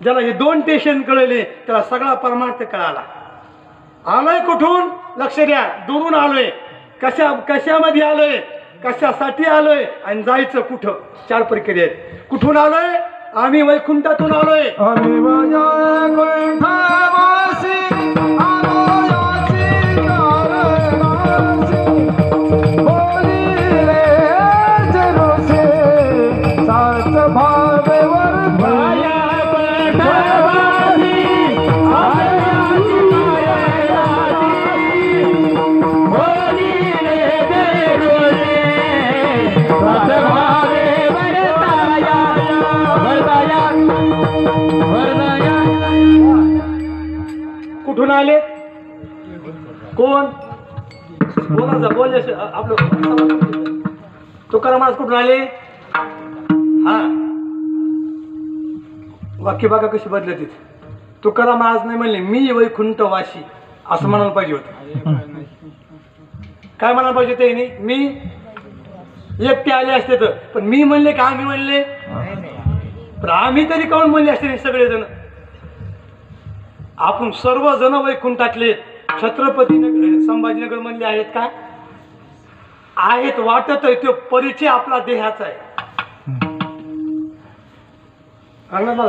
ज्याला हे 2 स्टेशन कळले त्याला सगळा परमार्थ कळाला. आलोय कुठून लक्ष द्या, दुरून आलोय, कशामध्ये आलोय, कशासाठी आलोय आणि जायचं कुठं, 4 प्रक्रिया आहेत. कुठून आलोय, आम्ही वैकुंठातून आलोय. आम्ही वैकुंठवासी आलोयाची कारणासी, बोलिले जरोसे साच भावे वर्धया वैकुंठवासी आलोयाची कारणासी, बोलिले जरोसे साच भावे वर्धया वर्धया वर्धया. कुठून आले, कोण बोला, बोलले आपलं तुकाराम महाराज कुठून आले. हा वाक्य बघा कशी बदलत. तुकाराम महाराज नाही म्हणले मी वैकुंठवासी असं म्हणायला पाहिजे होतं. काय म्हणायला पाहिजे ते, मी एकटे आले असते तर, पण मी म्हणले का आम्ही म्हणले, पण आम्ही तरी काऊन म्हणले असते सगळेजण. आपण सर्वजण वैकुंठातले. छत्रपती संभाजीनगर म्हणले आहेत का, आहेत वाटत आहे. तो परिचय आपला देहाचा आहे.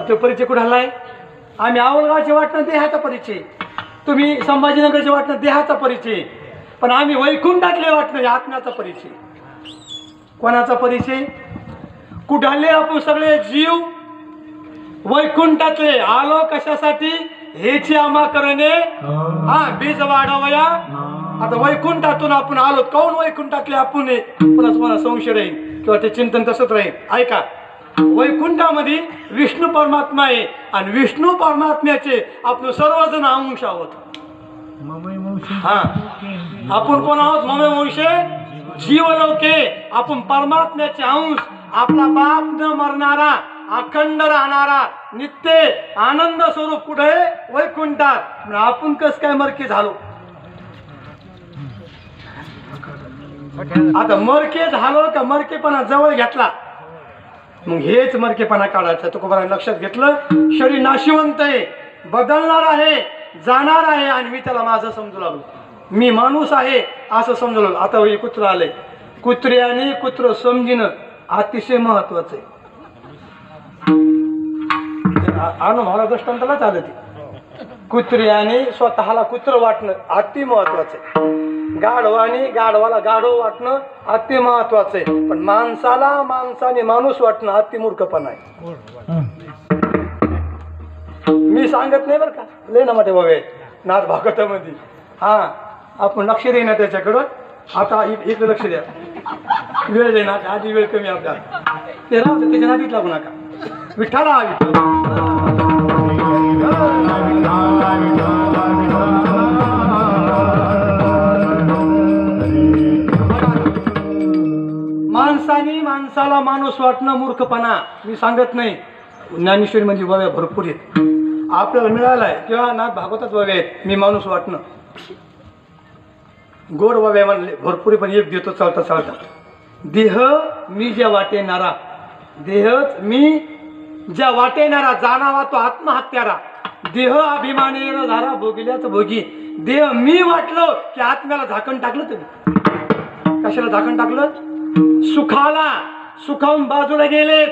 तो परिचय कुठाला आहे, आम्ही आवलगावचे वाटणं देहाचा परिचय, तुम्ही संभाजीनगरचे वाटणं देहाचा परिचय, पण आम्ही वैकुंठातले वाटणं आत्म्याचा परिचय. कोणाचा परिचय, कुठाले आपण सगळे जीव वैकुंठातले आलो कशासाठी, हेची आम्हा करणे हा बीज वाढवया. आता वैकुंठातून आपण आलो, काऊन वैकुंठातले आपण पुन्हा संशय राहील किंवा ते चिंतन तसंच राहील. ऐका, वैकुंठामध्ये विष्णू परमात्मा आहे आणि विष्णू परमात्म्याचे आपण सर्वजण अंश आहोत. हा आपण कोण आहोत, ममे वंशे जीवलोके. आपण परमात्म्याचे अंश. आपला बाप न मरणारा, अखंड राहणारा, नित्य आनंद स्वरूप कुठे, वैकुंठात. आपण कस काय मरके झालो. आता मरके झालो का मरकेपणा जवळ घेतला, मग हेच मरकेपणा काढायचा. तुकोबाराने लक्षात घेतलं, शरीर नाशिवंत आहे, बदलणार आहे, जाणार आहे, आणि मी त्याला माझं समजू लागलो, मी माणूस आहे असं समजू लागलो. आता हे कुत्र आलंय, कुत्र्याने कुत्र समजिणं अतिशय महत्वाचं आहे. अनुभवाला दृष्टांताला चालत आहे. कुत्र्याने स्वतःला कुत्र वाटणं अति महत्वाचं आहे. गाढवाने गाढवाला गाढव वाटणं अति महत्वाचं आहे. पण माणसाला माणसाने माणूस वाटणं अति मूर्खपणा आहे. मी सांगत नाही बरं का, लय ना मोठे बाबे नाथ भागवतामध्ये. हा आपण लक्ष देईना त्याच्याकडं. आता इकडे लक्ष द्या, वेळ देणार आधी, वेळ कमी आपल्याला. ते राहू दे, त्याच्या नादीत लागू नका. विठ्ठला माणसाने माणसाला माणूस वाटणं मूर्खपणा. मी सांगत नाही, ज्ञानेश्वरी म्हणजे बाव्या भरपूर आहेत, आपल्याला मिळालाय किंवा नाथ भागवतात बाव्या आहेत. मी माणूस वाटणं गोड बाव्या म्हणले भरपूर, पण एक देतो चालता चालता. देह मी ज्या वाटेनारा, देहच मी ज्या वाटेनारा, जाणावा तो आत्महत्यारा. देह अभिमाने धारा, भोगिल्याच भोगी. देह मी वाटलं की आत्म्याला झाकण टाकलं. तुम्ही कशाला झाकण टाकलं, सुखाला. सुखावून बाजूला गेले.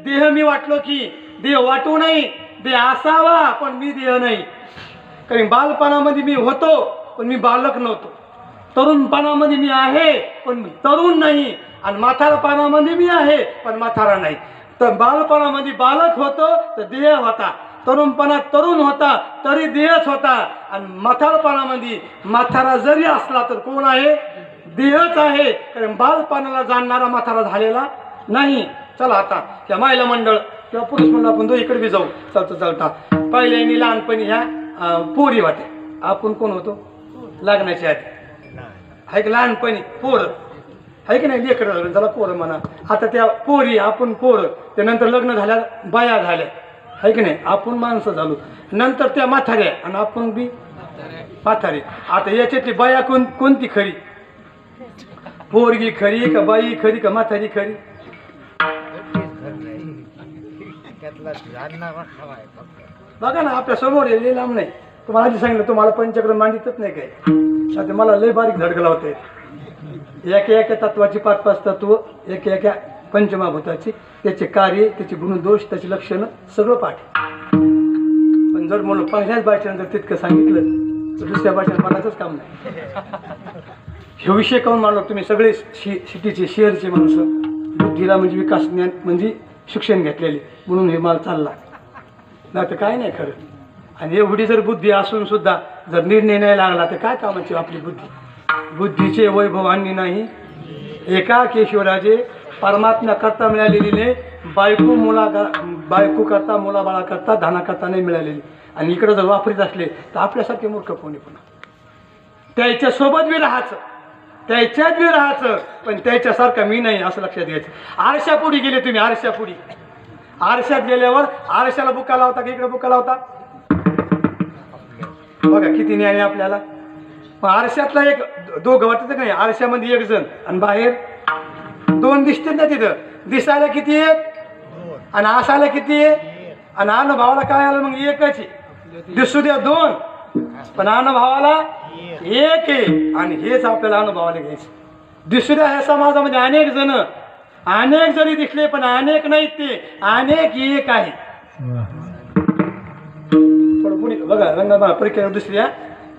देह मी वाटलो की देह वाटू नाही, देह असावा पण मी देह नाही. कारण बालपणामध्ये मी होतो पण मी बालक नव्हतो, तरुणपणामध्ये मी आहे पण तरुण नाही, आणि म्हातारपणामध्ये मी आहे पण म्हातारा नाही. तर बालपणामध्ये बालक होतो तर देह होता, तरुणपणात तरुण होता तरी देहच होता, आणि म्हातारपणामध्ये म्हातारा जरी असला तर कोण आहे, देहच आहे. कारण बालपणाला जाणणारा म्हातारा झालेला नाही. चला आता त्या महिला मंडळ किंवा पुरुष मंडळ आपण दोन्हीकडे बी जाऊ चालता चालता. पहिल्यानी लहानपणी ह्या पोरी वाटे, आपण कोण होतो लग्नाच्या आधी, आहे की लहानपणी पोरं, आहे की नाही, लेकरं त्याला पोरं म्हणा. आता त्या पोरी आपण पोरं, त्यानंतर लग्न झाल्या बाया झाल्या, आहे की नाही, आपण माणसं झालो. नंतर त्या म्हाताऱ्या आणि आपण बी म्हातारे. आता याच्यातली बाया कोणती खरी, पोरगी खरी का बाई खरी का म्हातारी खरी? बघा ना आपल्या समोर येईल लांब नाही. तुम्हाला आधी सांगितलं तुम्हाला पंचक्रम मांडितच नाही काय. आता मला लय बारीक धडकला होते. एका एका तत्वाची 5-5 तत्व, एका एका पंचमहाभूताची, त्याचे कार्य, त्याचे गुणदोष, त्याची लक्षणं सगळं पाठ. पण जर म्हणून पहिल्याच भाषेनं जर तितकं सांगितलं तर दुसऱ्या भाषेनं मनाचंच काम नाही. हे विषय काऊन मानलो तुम्ही सगळे सिटीचे शहरचे माणसं, बुद्धीला म्हणजे विकास ज्ञान म्हणजे शिक्षण घेतलेले म्हणून हे माल चालला नाही तर काय नाही खरं. आणि एवढी जर बुद्धी असून सुद्धा जर निर्णय नाही लागला तर काय कामाची आपली बुद्धी? बुद्धीचे वैभव आणली नाही. एका केशवराजे परमात्मा करता मिळालेली बायको करता मुलाबाळा करता धाना करता नाही मिळालेली. आणि इकडं जर वापरीत असले तर आपल्यासारखे मूर्ख कोणी पुन्हा त्याच्या सोबत बी राहायचं, त्याच्यात बी राहायचं, पण त्याच्यासारखा मी नाही असं लक्षात घ्यायचं. आरशापुढी गेले तुम्ही, आरशापुढी. आरशात गेल्यावर आरशाला बुका लावता की इकडे बुका लावता? बघा किती न्याय आहे आपल्याला. आरशातला एक दोघं वाटत नाही, आरशामध्ये एक जण आणि बाहेर 2 दिसते ना. तिथं दिसायला किती आहे आणि असायला किती आहे आणि अनुभवाला काय आलं मग एकच आहे. दिसू द्या 2 पण अनुभवाला 1 आहे. आणि हेच आपल्याला अनुभवाला घ्यायचं. दिसू द्या ह्या समाजामध्ये अनेक जण, अनेक जरी दिसले पण अनेक नाहीत, ते अनेक एक आहे. बघा रंगा प्रक्रिया दुसऱ्या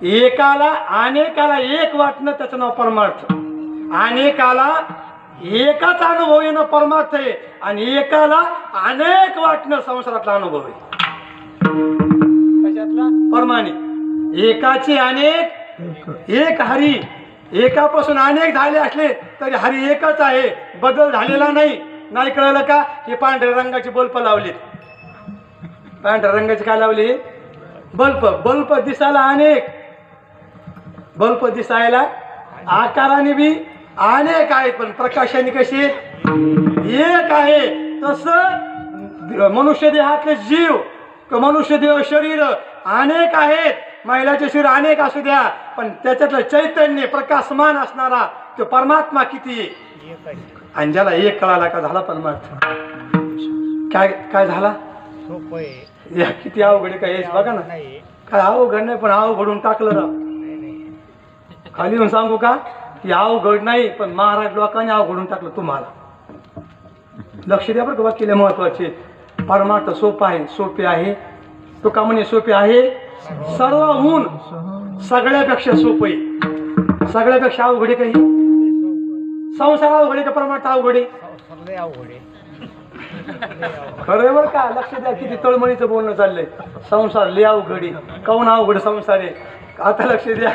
एकाला अनेकाला एक वाटणं त्याचं नाव परमार्थ. अनेकाला एकाच अनुभव येणं परमार्थ आहे आणि एकाला अनेक वाटणं संसारातला अनुभव आहे. कशातला? परमाने. एकाचे अनेक, एक हरी. एकापासून अनेक झाले असले तरी हरी एकच आहे, बदल झालेला नाही. नाही कळलं का? हे पांढऱ्या रंगाचे बल्ब लावलेत. पांढऱ्या रंगाचे काय लावले? बल्ब. बल्ब दिसायला अनेक, बल्ब दिसायला आकाराने बी अनेक आहेत पण प्रकाशाने कशी एक आहे. तसं मनुष्य देहातले जीव, मनुष्य देह शरीर अनेक आहेत. महिलाचे शरीर अनेक असू द्या पण त्याच्यातलं चैतन्य प्रकाशमान असणारा तो परमात्मा किती आहे. आणि ज्याला एक कळाला का झाला परमार्थ. काय काय झाला? या किती अवघड आहे काय बघा ना. काय अवघड नाही पण अवघडून टाकलं राव. खाली येऊन सांगू का की अवघड नाही पण महाराज लोकांनी अवघडून टाकलं तुम्हाला. लक्ष द्या बरं का, वाक्य महत्वाचे. परमार्थ सोपा आहे, सोपे आहे. तो का म्हणे सोपे आहे? सर्वहून सगळ्यापेक्षा सोपं आहे. सगळ्यापेक्षा अवघड आहे काही? संसार अवघड आहे का परमार्थ अवघड आहे? खरं बरं का. लक्ष द्या किती तळमळीचं बोलणं चाललंय. संसार लय अवघड आहे. काऊन अवघड संसार आहे? आता लक्ष द्या.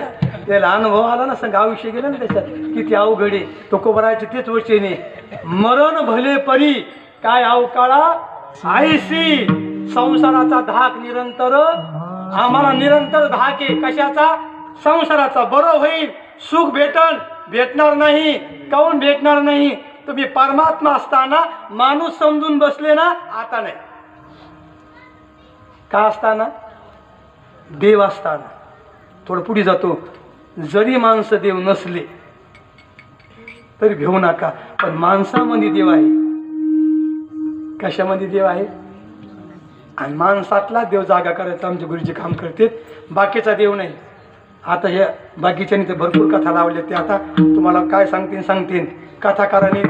त्याला अनुभव आला ना, संग आयुष्य गेलं ना त्याच्यात किती अवघड आहे. तो कोबरायचे तेच वचने मरण भले परी काय अवकाळा आईसी. संसाराचा धाक निरंतर आम्हाला निरंतर धाक आहे. कशाचा? संसाराचा. बरं होईल, सुख भेटणार नाही. काऊन भेटणार नाही? तुम्ही परमात्मा असताना माणूस समजून बसले ना, आता नाही. का असताना? देव असताना. थोडं पुढे जातो. जरी माणसं देव नसले तरी भेऊ नका, पण माणसामध्ये देव आहे. कशामध्ये देव आहे? आणि माणसातला देव जागा करायचं आमचे गुरुजी काम करतात, बाकीचा देव नाही. आता हे बाकीच्यानी तर भरपूर कथा लावल्या. ते आता तुम्हाला काय सांगतील कथाकारांनी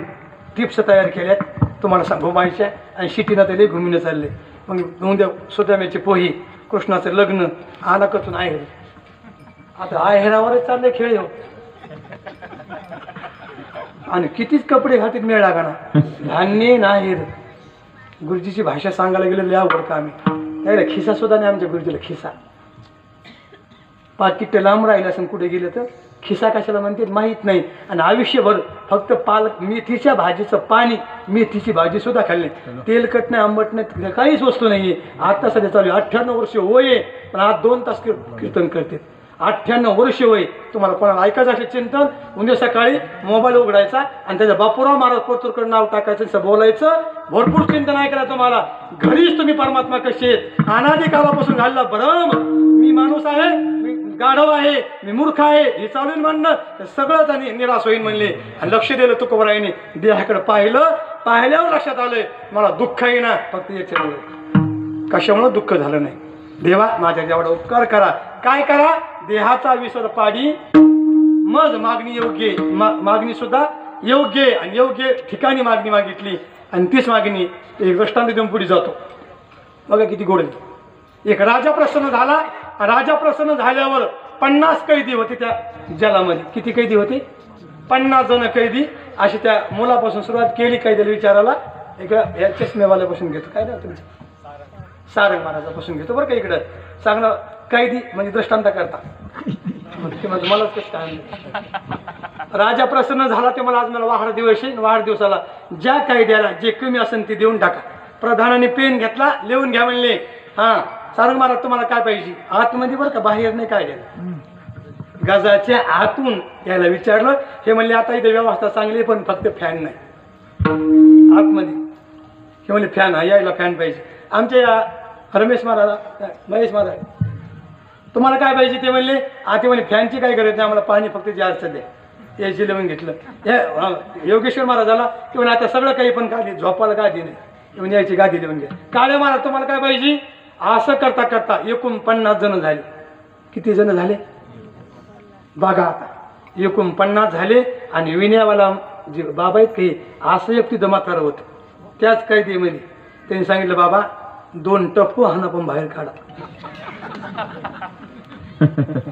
टिप्स तयार केल्यात तुम्हाला घुमायच्या. आणि शिटीनं ते लई घुमीनं चालले. मग उद्या सुदाम्याची पोही, कृष्णाचं लग्न, आनाकतून आहे. आता आहेरावरच चालले खेळ हो. आणि कितीच कपडे घातीत मिळ लागा ना. धान्य नाही. गुरुजीची भाषा सांगायला गेलेली अवघड का आम्ही त्याला खिसा सुद्धा नाही आमच्या गुरुजीला. खिसा पाकिट लांब राहिलं असं कुठे गेलं तर खिसा कशाला म्हणते माहीत नाही. आणि आयुष्यभर फक्त पालक मेथीच्या भाजीचं पाणी, मेथीची भाजी सुद्धा खाल्ली. तेलकट नाही, आंबट नाही, काहीच वस्तू नाही आहे. आता सध्या चालू 98 वर्ष वय पण आज 2 तास कीर्तन करते. 98 वर्ष वय. तुम्हाला कोणाला ऐकायचं असेल चिंतन, उद्या सकाळी मोबाईल उघडायचा आणि त्याच्या बापूराव महाराज पोतुरकर नाव टाकायचं, बोलायचं. भरपूर चिंतन ऐकायला तुम्हाला. घरीच तुम्ही परमात्मा कसे आहेत. अनादी कालापासून घालला भ्रम. मी माणूस आहे, गाढव आहे, मी मूर्ख आहे, हे चालून म्हणणं सगळंच आणि निराश होईन म्हणले. आणि लक्ष दिलं तुकोबरायांनी, देहाकडे पाहिलं, पाहिल्यावर लक्षात आलंय मला दुःख येईना, फक्त एक कशामुळे दुःख झालं नाही. देवा माझ्या जेवढा उपकार करा, काय करा, देहाचा विसर पाडी मज मागणी योग्य, मागणी सुद्धा योग्य आणि योग्य ठिकाणी मागणी मागितली. आणि तीच मागणी एक दृष्टांत देऊन पुढे जातो. बघा किती गोड आहे. एक राजा प्रसन्न झाला, राजा प्रसन्न झाल्यावर 50 कैदी होते त्या जलामध्ये. किती कैदी होते? 50 जण कैदी. अशी त्या मुलापासून सुरुवात केली कैद्याला विचारायला. एक या चष्मेवाल्यापासून घेतो, काय ना तुम्ही सारंग महाराजापासून घेतो बरं का. इकडं सांगणं कैदी म्हणजे दृष्टांत करता मलाच कसं काय. राजा प्रसन्न झाला ते मला आज मला वाढदिवस आहे, वाढदिवसाला ज्या कैद्याला जे कमी असेल ते देऊन टाका. प्रधानाने पेन घेतला, लिहून घ्या म्हणले. हां सारंग महाराज तुम्हाला काय पाहिजे? आतमध्ये बरं का, बाहेर नाही काय द्यायला. गजाच्या आतून यायला विचारलं. हे म्हणले आता इथे व्यवस्था चांगली पण फक्त फॅन नाही आतमध्ये. हे म्हणले फॅन हा, यायला फॅन पाहिजे. आमच्या या रमेश महाराज, महेश महाराज तुम्हाला काय पाहिजे? ते म्हणले ते म्हणले फॅनची काय गरज नाही आम्हाला, पाणी फक्त जास्त द्या. याची लिहून घेतलं. योगेश्वर महाराजाला ते म्हणे आता सगळं काही पण गादी, झोपायला गादी नाही, येऊन यायची गादी लिहून घ्या. काळे महाराज तुम्हाला काय पाहिजे? असं करता करता एकूण 50 जण झाले. किती जण झाले बघा आता, एकूण 50 झाले. आणि विनयावाला जे बाबा आहेत काही असं एक तिथं म्हातारं होतं त्याच कैदीमध्ये. त्यांनी सांगितलं बाबा 2 टप्पू हाना पण बाहेर काढा.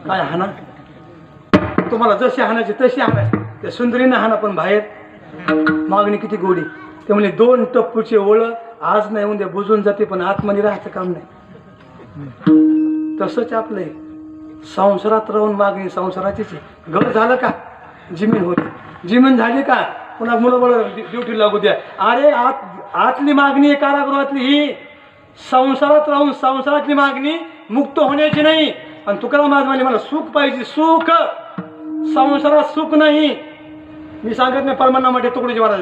काय हाना? तुम्हाला जसे हाणायचे तसे हाणायचे. त्या सुंदरीनं हाना पण बाहेर. मागणी किती गोडी. ते म्हणजे 2 टप्पूचे ओळ आज नाही उद्या बुजून जाते, पण आतमध्ये राहायचं काम नाही. तसंच आपलं संसारात राहून मागणी संसाराचीच. घर झालं का? जमीन होती. जमीन झाली का? पुन्हा मुलं बळ ड्युटी लागू द्या. अरे आतली मागणी आहे कारागृहातली, ही संसारात राहून संसारातली मागणी मुक्त होण्याची नाही. आणि तुकाराम महाराज म्हणले मला सुख पाहिजे, सुख. संसारात सुख नाही. मी सांगत नाही परमानामध्ये तुकडोजी महाराज,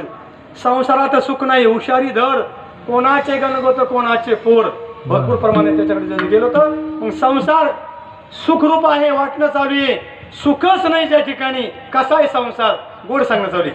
संसारात सुख नाही. हुशारी धर, कोणाचे गणगोत कोणाचे पोर. भरपूर प्रमाणे त्याच्याकडे जर गेलो तर मग संसार सुखरूप आहे वाटणं चालू आहे. सुखच नाही ज्या ठिकाणी. कसा आहे संसार? गोड सांगणं चालू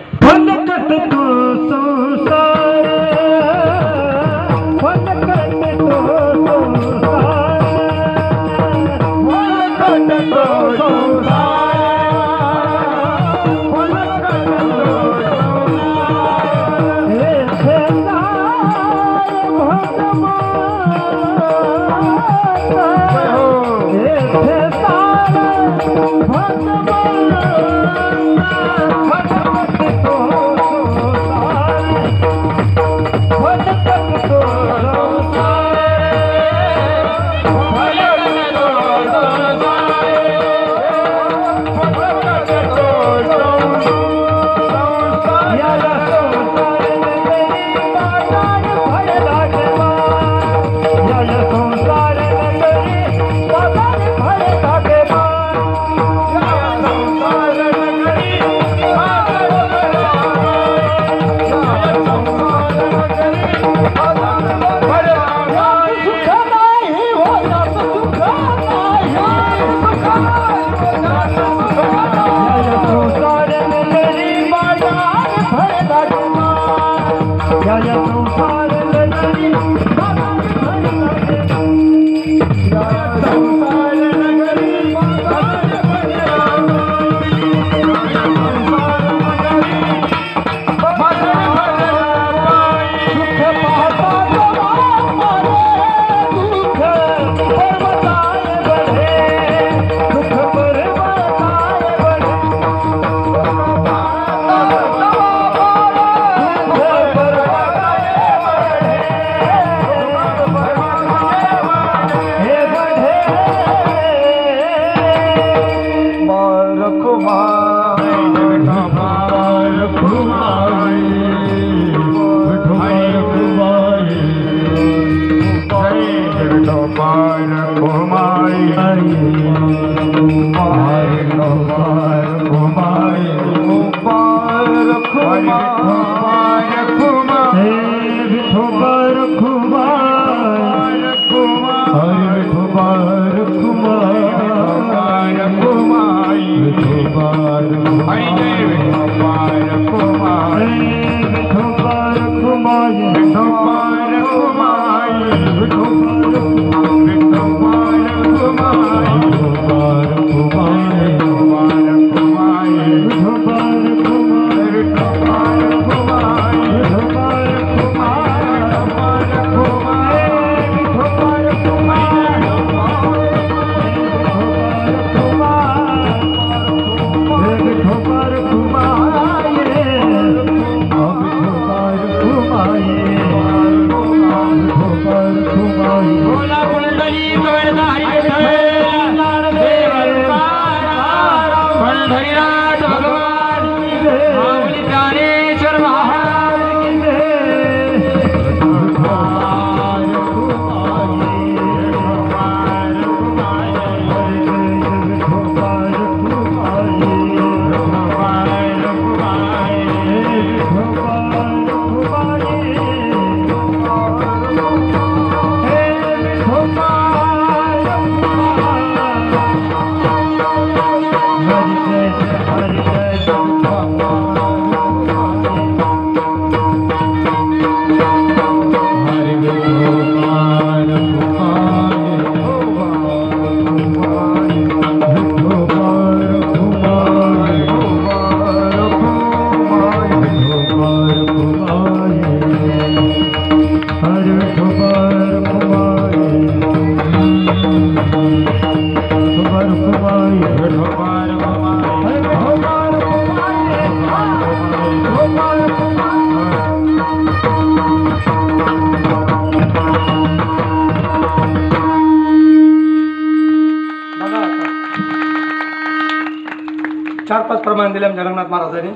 चार पाच प्रमाण दिले आमच्या रंगनाथ महाराजांनी.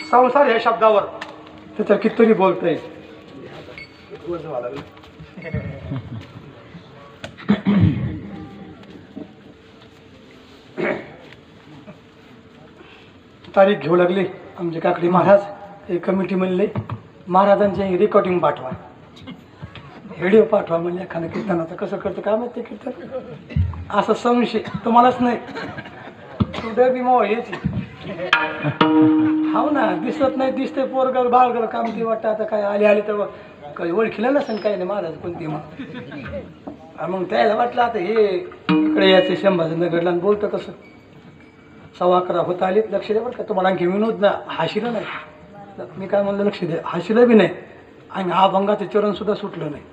संसार या शब्दावर त्याच्यावर कितीतरी बोलतंय. तारीख घेऊ लागली आमचे काकडी महाराज. एक कमिटी म्हणले महाराजांचे रेकॉर्डिंग पाठवा, व्हिडिओ पाठवा. म्हणजे एखादं कीर्तनाचं कसं करतं काय माहिती कीर्तन असं संशय तुम्हालाच नाही. कुठे बी मग हेच हाव ना, दिसत नाही दिसते पोरगर बाळगर काम ती वाटतं. आता काय आले आले तर काही ओळखीला नसेल काही नाही महाराज कोणती. मग त्याला वाटलं आता हे इकडे यायचं संभाजीनगरला आणि बोलतं कसं. 11:15 होत आलीत. लक्ष द्या बरं का, तुम्हाला आणखी विनोद ना हाशिलं नाही. मी काय म्हणलं लक्ष द्या, हाशिलं बी नाही आणि हा भंगाचं चरण सुद्धा सुटलं नाही.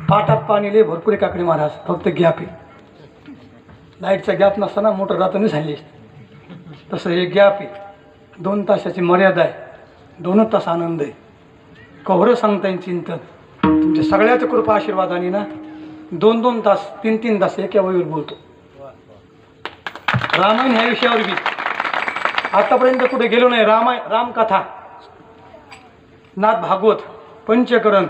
पाटात पाणी लय भरपूर आहे काकडी महाराज, फक्त गॅप आहे. लाईटचा गॅप नसताना मोटर रातूनच झाली. तसं हे गॅप आहे. 2 तासाची मर्यादा आहे. 2 तास आनंद आहे. कव्हरं सांगता येईल चिंतन. तुमच्या सगळ्याच्या कृपा आशीर्वादाने ना 2-2 तास 3-3 तास एका वहीवर बोलतो. रामायण ह्या विषयावर बी आतापर्यंत कुठे गेलो नाही. रामकथा, नाथ भागवत, पंचकरण,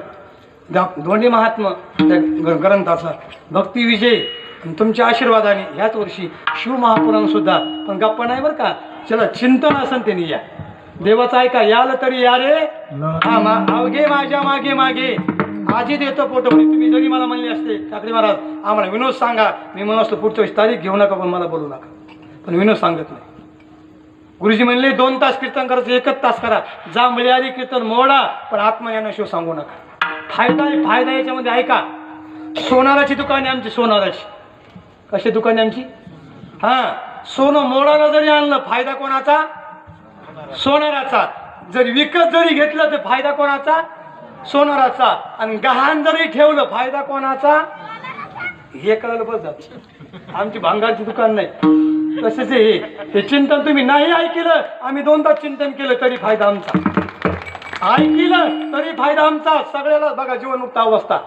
दोन्ही महात्मा त्या ग्रंथाचा भक्तिविजय आणि तुमच्या आशीर्वादाने ह्याच वर्षी शिवमहापुराण सुद्धा. पण गप्पा नाही बरं का, चला चिंतन असन त्यांनी या देवाचं ऐका. याल तरी या रे अवघे माझ्या मागे मागे आजी देतो पोटभरी. तुम्ही जरी मला म्हणले असते काकडी महाराज आम्हाला विनोद सांगा, मी म्हणून असतो पुढच्या वेळेस तारीख घेऊ नका पण मला बोलू नका. पण विनोद सांगत नाही. गुरुजी म्हणले 2 तास कीर्तन करायचं, 1 तास करा. जा मिळाली कीर्तन मोडा पण आत्मज्ञान शिव सांगू नका. फायदा आहे, फायदा याच्यामध्ये ऐका. सोनाराची दुकाने आमची, सोनाराची. कशी दुकाने आमची? हां, सोनं मोडाला जरी आणलं फायदा कोणाचा? सोनाराचा. जरी विकत जरी घेतलं तर फायदा कोणाचा? सोनाराचा. आणि गहाण जरी ठेवलं फायदा कोणाचा? हे कळलं बस. आमची भांगारची दुकान नाही. तसेच हे चिंतन तुम्ही नाही ऐकलं, आम्ही 2 तास चिंतन केलं तरी फायदा आमचा. ऐकलं तरी फायदा आमचा. सगळ्याला बघा जीवनमुक्त अवस्था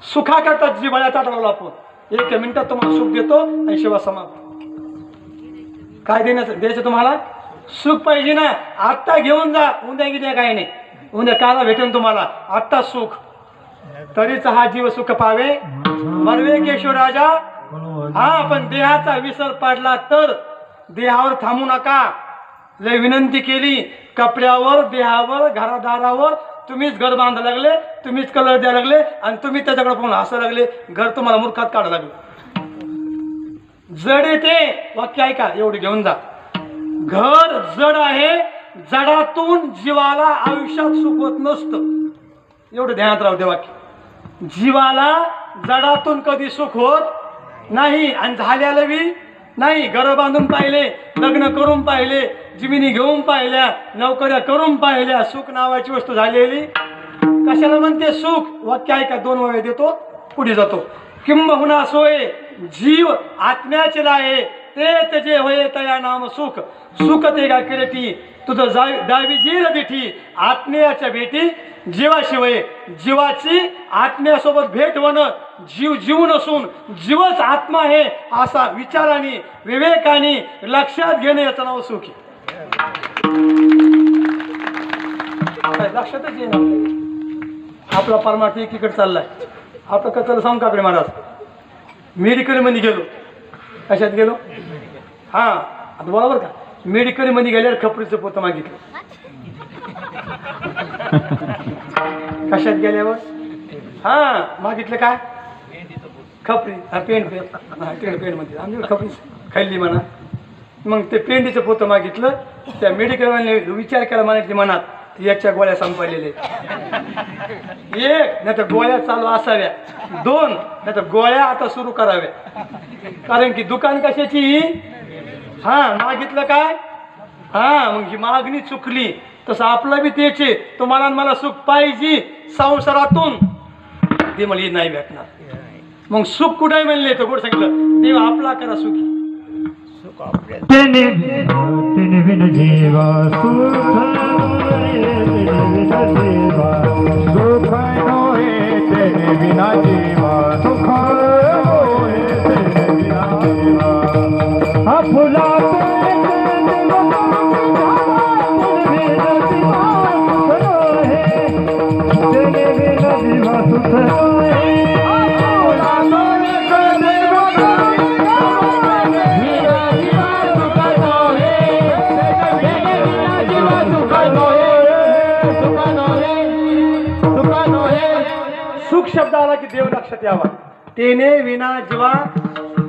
सुखा करतात जिभळ्याचा ठरवला आपण. 1 मिनिटात तुम्हाला सुख देतो आणि शिवा समाप्त. काय द्यायचं तुम्हाला? सुख पाहिजे ना. आत्ता घेऊन जा, उद्या किती काय नाही. उद्या काला भेटेन तुम्हाला. आत्ता सुख तरीच हा जीव सुख पावे मरवे केशव राजा. हा, पण देहाचा विसर पाडला तर देहावर थांबू नका. लय विनंती केली. कपड्यावर, देहावर, घरादारावर तुम्हीच घर बांधायला लागले, तुम्हीच कलर द्यायला लागले आणि तुम्ही त्याच्याकडे पाहून हसायला लागले. घर तुम्हाला मूर्खात काढायला लागले. जड येते वाक्य ऐका, एवढे घेऊन जा. घर जड आहे, जडातून जीवाला आयुष्यात सुख होत नसतं. एवढं ध्यानात राहू दे वाक्य. जीवाला जडातून कधी सुख होत नाही आणि झाल्याला बी नाही. घर बांधून पाहिले, लग्न करून पाहिले, जमिनी घेऊन पाहिल्या, नोकऱ्या करून पाहिल्या, सुख नावाची वस्तू झालेली कशाला म्हणते सुख. वाक्य ऐका, 2 वेळा देतो पुढे जातो. किंबहुना सोय जीव आत्म्याचे लाये, ते जे होय तया नाम सुख. सुख ते का किरटी तुझं दावी जीर दिठी. आत्म्याच्या भेटी जीवाशिवाय, जीवाची आत्म्यासोबत भेट होणं, जीव नसून जीवच आत्मा आहे असा विचाराने विवेकाने लक्षात घेणे याचं नाव सुख आहे. लक्षातच येणार आपला परमार्थ एकीकडे चाललाय. आपलं कसं सांगू काकडे महाराज, मेडिकलमध्ये गेलो. कशात गेलो? हां आता बरोबर का, मेडिकलमध्ये गेल्यावर खपरीचं पोतं मागितलं. कशात गेल्यावर? हां मागितलं काय? खपरी. हा पेंट पेंटमध्ये आमच्याकडे खपरी खाल्ली म्हणा. मग ते पेंडीचं पोतं मागितलं. त्या मेडिकलवाल्याने विचार केला म्हणायची मनात, याच्या गोळ्या संपलेल्या आहेत. 1 नाही तर गोळ्या चालू असाव्या, 2 नाही तर गोळ्या आता सुरू कराव्या. कारण की दुकान कशाची? हां मागितलं काय? हां मग ही मागणी चुकली. तसं आपलं बी त्याचे, तुम्हाला मला सुख पाहिजे संसारातून, ते मला नाही भेटणार. मग सुख कुठे म्हणले तर गोड सांगितलं, देव आपला करा सुखी. तेने बिन जीवा सुख सुख नोहे, तेने बिना जीवा सुख नोहे, तेने बिना जीवा. हा फुला तेने बिना जीवा सुख नोहे. सुख शब्द आला की देव लक्षात यावा. तेने विना जीवा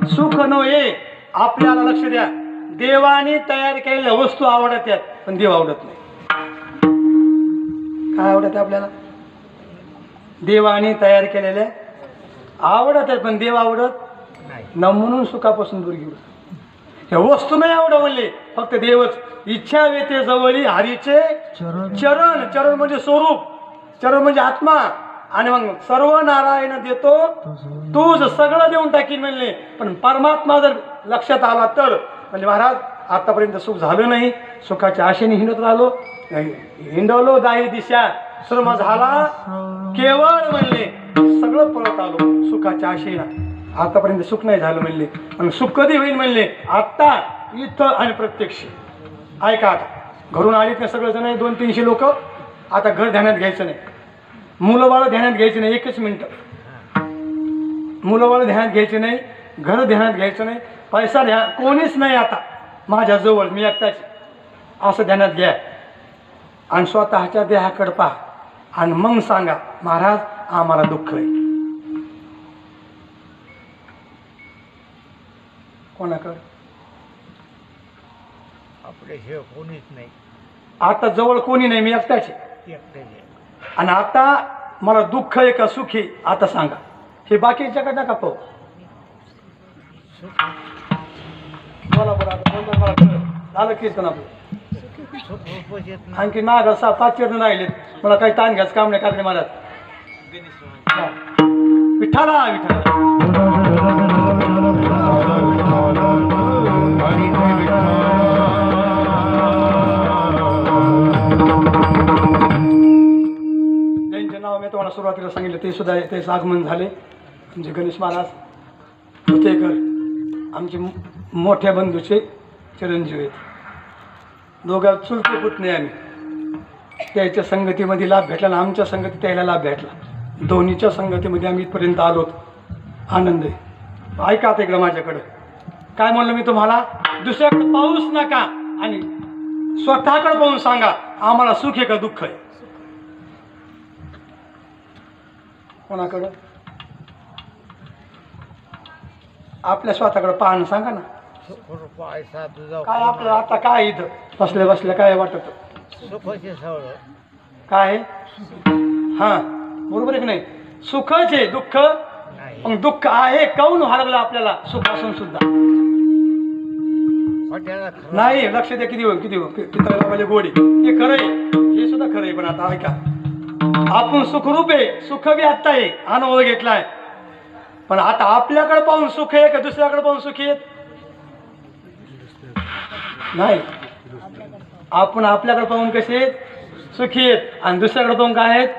सुख नये. आपल्याला लक्ष द्या, देवाने तयार केलेल्या वस्तू आवडत आहेत पण देव आवडत नाही. काय आवडत आहे आपल्याला? देवाने तयार केलेल्या आवडत आहेत पण देव आवडत न, म्हणून सुखापासून दूर घेऊ. ह्या वस्तू नाही आवडत म्हणले, फक्त देवच. इच्छा वेते जवळी हरीचे चरण. चरण म्हणजे स्वरूप, चरण म्हणजे आत्मा. आणि मग सर्व नारायण देतो तूच सगळं देऊन टाकीन म्हणले. पण परमात्मा जर लक्षात आला तर म्हणजे महाराज आतापर्यंत सुख झालं नाही, सुखाच्या आशेने हिंडत राहिलो, हिंडवलो दाही दिशा, श्रम झाला केवळ म्हणले, सगळं पळत आलो सुखाच्या आशेला. आतापर्यंत सुख नाही झालं म्हणले. आणि सुख कधी होईल म्हणले? आत्ता इथं आणि प्रत्यक्ष. ऐका आता, घरून आलीत ना सगळं जण 200-300 लोक. आता घर ध्यानात घ्यायचं नाही, मुलं बाळ ध्यानात घ्यायचं नाही. 1 मिनिट मुलं बाळ ध्यानात घ्यायचे नाही, घर ध्यानात घ्यायचं नाही, पैसा कोणीच नाही आता माझ्याजवळ, मी एकटाच असं ध्यानात घ्या. आणि स्वतःच्या देहाकडे पहा आणि मग सांगा, महाराज आम्हाला दुःख आहे. कोणाकडे? आपल्याशिवाय कोणीच नाही. आता जवळ कोणी नाही, मी एकटाच आहे. आणि आता मला दुःख आहे का सुख आहे आता सांगा. हे बाकीच्याकडे नका पाहू. बोला बरं आता, मला झालं कीर्तन आपलं. आणखी माग 5 जण राहिलेत, मला काही ताण घ्यायचं काम नाही. काकडे महाराज विठ्ठला विठ्ठला. ज्यांचे नाव मी तुम्हाला सुरुवातीला सांगितलं ते सुद्धा त्याचं आगमन झाले. म्हणजे गणेश महाराज होतेकर आमचे मोठ्या बंधूचे चिरंजीव आहेत. दोघा चुलते पुतणे आम्ही. त्याच्या संगतीमध्ये लाभ भेटला आणि आमच्या संगतीत त्याला लाभ भेटला. दोन्हीच्या संगतीमध्ये आम्ही इथपर्यंत आलोत. आनंद आहे. ऐका आता इकडं माझ्याकडं काय म्हणलं मी तुम्हाला, दुसऱ्याकडे पाहूच नका आणि स्वतःकडे पाहून सांगा आम्हाला सुख आहे का दुःख आहे. कोणाकडं? आपल्या स्वतःकडे पाहणं सांगा ना. काय आपलं आता काय इथं बसल्या बसल्या काय वाटत? काय? हां बरोबर आहे की नाही? सुखच आहे, दुःख मग दुःख आहे काऊन हरवलं आपल्याला सुख असून सुद्धा नाही. लक्ष द्या, किती पितळावाले गोडी ते खरं आहे, हे सुद्धा खरं आहे. पण आता ऐका, आपण सुखरूप आहे, सुख बी आत्ता आहे, अनुभव घेतलाय. पण आता आपल्याकडे पाहून सुख आहे का दुसऱ्याकडे पाहून सुखी आहेत? नाही. आपण आपल्याकडे पाहून कसे आहेत? सुखी आहेत. आणि दुसऱ्याकडे पाहून काय आहेत?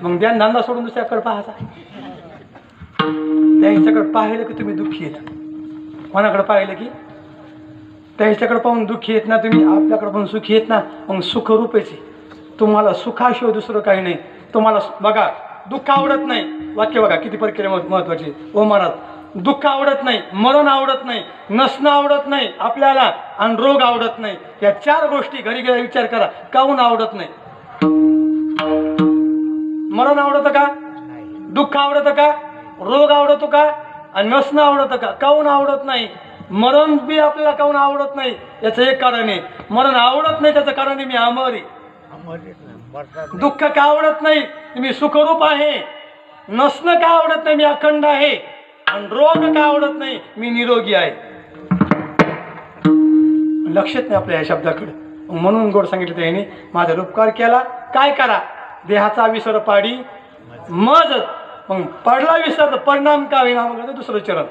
मग ध्यान धंदा सोडून दुसऱ्याकडे पाहायचा. त्यांच्याकडे पाहिलं की तुम्ही दुःखी आहेत, कोणाकडे पाहिलं की त्यांच्याकडे पाहून दुःखी आहेत ना तुम्ही, आपल्याकडे पाहून सुखी आहेत ना. मग सुख रूपायचे. तुम्हाला सुखाशिवाय दुसरं काही नाही. तुम्हाला बघा, दुःख आवडत नाही, वाक्य बघा किती प्रक्रिया महत्वाची. ओ महाराज, दुःख आवडत नाही, मरण आवडत नाही, नसणं आवडत नाही आपल्याला, आणि रोग आवडत नाही. या 4 गोष्टी घरी गेला विचार करा, काहून आवडत नाही? मरण आवडतं का? दुःख आवडतं का? रोग आवडतो का? आणि नसणं आवडतं का? काहून आवडत नाही? मरण बी आपल्याला काहून आवडत नाही? याचं एक कारण आहे. मरण आवडत नाही त्याचं कारण आहे मी अमर आहे. दुःख का आवडत नाही? मी सुखरूप आहे. नसणं का आवडत नाही? मी अखंड आहे. आणि रोग का आवडत नाही? मी निरोगी आहे. लक्षात नाही आपल्या या शब्दाकडे. म्हणून गोड सांगितलं त्याने, माझा उपकार केला काय करा? देहाचा विसर पाडी मज. मग पडला विसर तर परिणाम का होईना? मग दुसरं चरण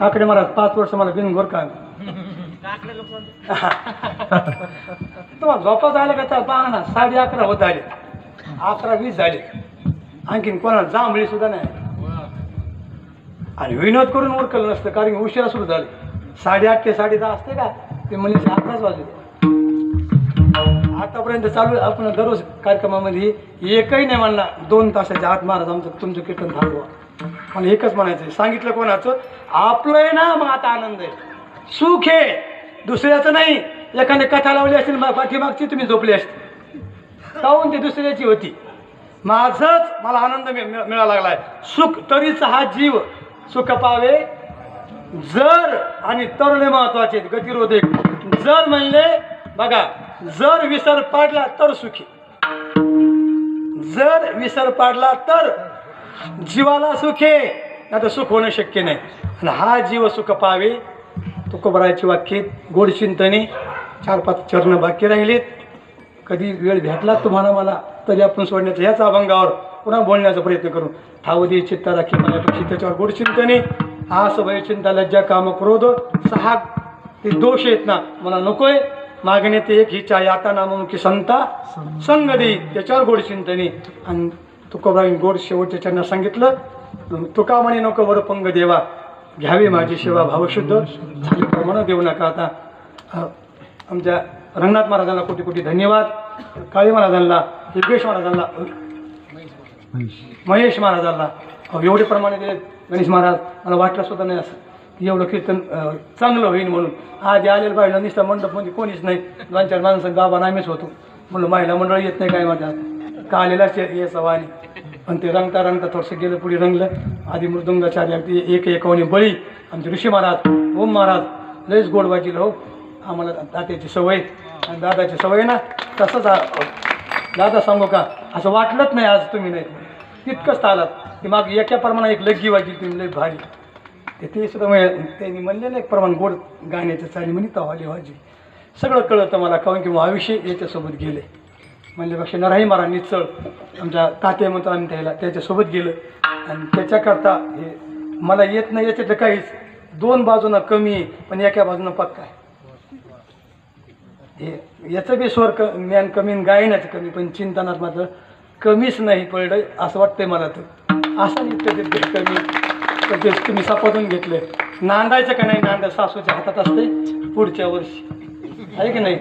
आकडे महाराज 5 वर्ष मला बिनघोर का तुम्हाला झोपा झालं का? पहा ना, 11:30 होत आले, 11:20 झाले, आणखीन कोणाला जांभळी सुद्धा नाही. आणि विनोद करून उरकलं नसतं, कारण उशिरा सुरू झाले. 8:30 ते 10:30 असते का ते म्हणजे 11 वाजले. आतापर्यंत चालू आपण दररोज कार्यक्रमामध्ये एकही नाही म्हणला 2 तासाच्या आत महाराज आमचं तुमचं कीर्तन थांबवा. मला एकच म्हणायचं, सांगितलं कोणाचं? आपलं आहे ना. मग आता आनंद आहे, सुख आहे, दुसऱ्याचं नाही. एखादी कथा लावली असतील पाठीमागची, तुम्ही झोपली असते, काहून ती दुसऱ्याची होती. माझंच मला आनंद मिळायला लागलाय. सुख तरीच हा जीव सुख पावे जर, आणि तरले महत्वाचे गतिरोधक. जर म्हणले बघा, जर विसर पाडला तर सुखी, जर विसर पाडला तर जीवाला सुख आहे, नाही तर सुख होणं शक्य नाही. आणि हा जीव सुख पावे, तुकोबरायची वाक्य गोड चिंतने 4-5 चरण बाकी राहिलेत. कधी वेळ भेटला तुम्हाला मला तरी आपण सोडण्याचा ह्याच अभंगावर पुन्हा बोलण्याचा प्रयत्न करू. ठावदी चित्ता राखी माझ्यापेक्षा त्याच्यावर गोड चिंतने. आस भय चिंता लज्जा काम क्रोध 6 ते दोष आहेत ना, मला नकोय. मागणे ते एक हिचा याता नाममुखी संता संग दे, त्याच्यावर गोड चिंतने. आणि तुकोबराई गोड शेवटच्या चरणात सांगितलं, तुका म्हणे नको वर पंग देवा, घ्यावी माझी सेवा भावशुद्ध झाली प्रमाण देऊ नका. आता आमच्या रंगनाथ महाराजांना कोटी कोटी धन्यवाद. काळी महाराजांना, योगेश महाराजांना, महेश महाराजांना एवढे प्रमाणे दिले. गणेश महाराज मला वाटलं सुद्धा नाही असं. एवढं कीर्तन चांगलं होईल म्हणून. आधी आलेलं पाहिलं नुसतं मंडपमध्ये कोणीच नाही, 2-4 माणसं गावानं आम्हीच होतो. म्हणलं महिला मंडळ येत नाही काय माझ्या का आलेलाच यायचा वाणी. पण ते रंगता रंगता थोडंसं गेलं, पुढे रंगलं. आधी मृदुंगाचार्य अगदी एकावणी बळी, आमचे ऋषी महाराज, ओम महाराज लयच गोड वाजीलं हो. आम्हाला दात्याची सवय आणि दादाची सवय ना, तसंच दादा सांगू का, असं वाटलंच नाही आज तुम्ही नाही तितकंच आलात की माग एका प्रमाणात एक लग्गी वाजली तुम्ही लय भारी. ते सुद्धा त्यांनी म्हणलेलं एक प्रमाण गोड गाण्याचं चाली म्हणे तवाली वाजी. सगळं कळतं मला, काहून की आयुष्य याच्यासोबत गेले. म्हणल्यापेक्षा नराही मारा निचळ आमच्या तात्या म्हणतो आम्ही त्याच्यासोबत गेलं. आणि त्याच्याकरता हे मला येत नाही याच्यातलं काहीच. 2 बाजूनं कमी आहे पण एका बाजूनं पक्का आहे. हे याचं बी स्वर ज्ञान कमी आणि गायनाचं कमी, पण चिंतनात मात्र कमीच नाही पडलं असं वाटतंय मला. तर असं इतकं ते कमी तर ते तुम्ही सपाटून घेतले. नांदायचं का नाही, नांदा सासूच्या हातात असते पुढच्या वर्षी, आहे की नाही.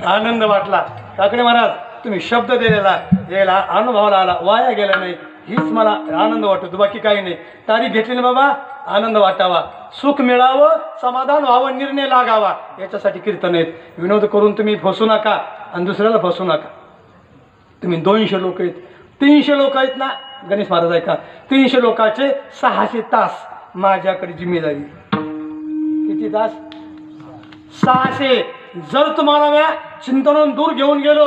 आनंद वाटला. काकडे महाराज तुम्ही शब्द दिलेला यायला अनुभवाला आला, वाया गेला नाही, हीच मला आनंद वाटतो, बाकी काही नाही. तारीख घेतली ना बाबा, आनंद वाटावा, सुख मिळावं, समाधान व्हावं, निर्णय लागावा, याच्यासाठी कीर्तन आहेत. विनोद करून तुम्ही फसू नका आणि दुसऱ्याला फसू नका. तुम्ही 200 लोक आहेत, 300 लोक आहेत ना, गणेश महाराज आहे का, 300 लोकांचे 600 तास माझ्याकडे जिम्मेदारी. किती तास? 600. जर तुम्हाला मी चिंतनातून दूर घेऊन गेलो,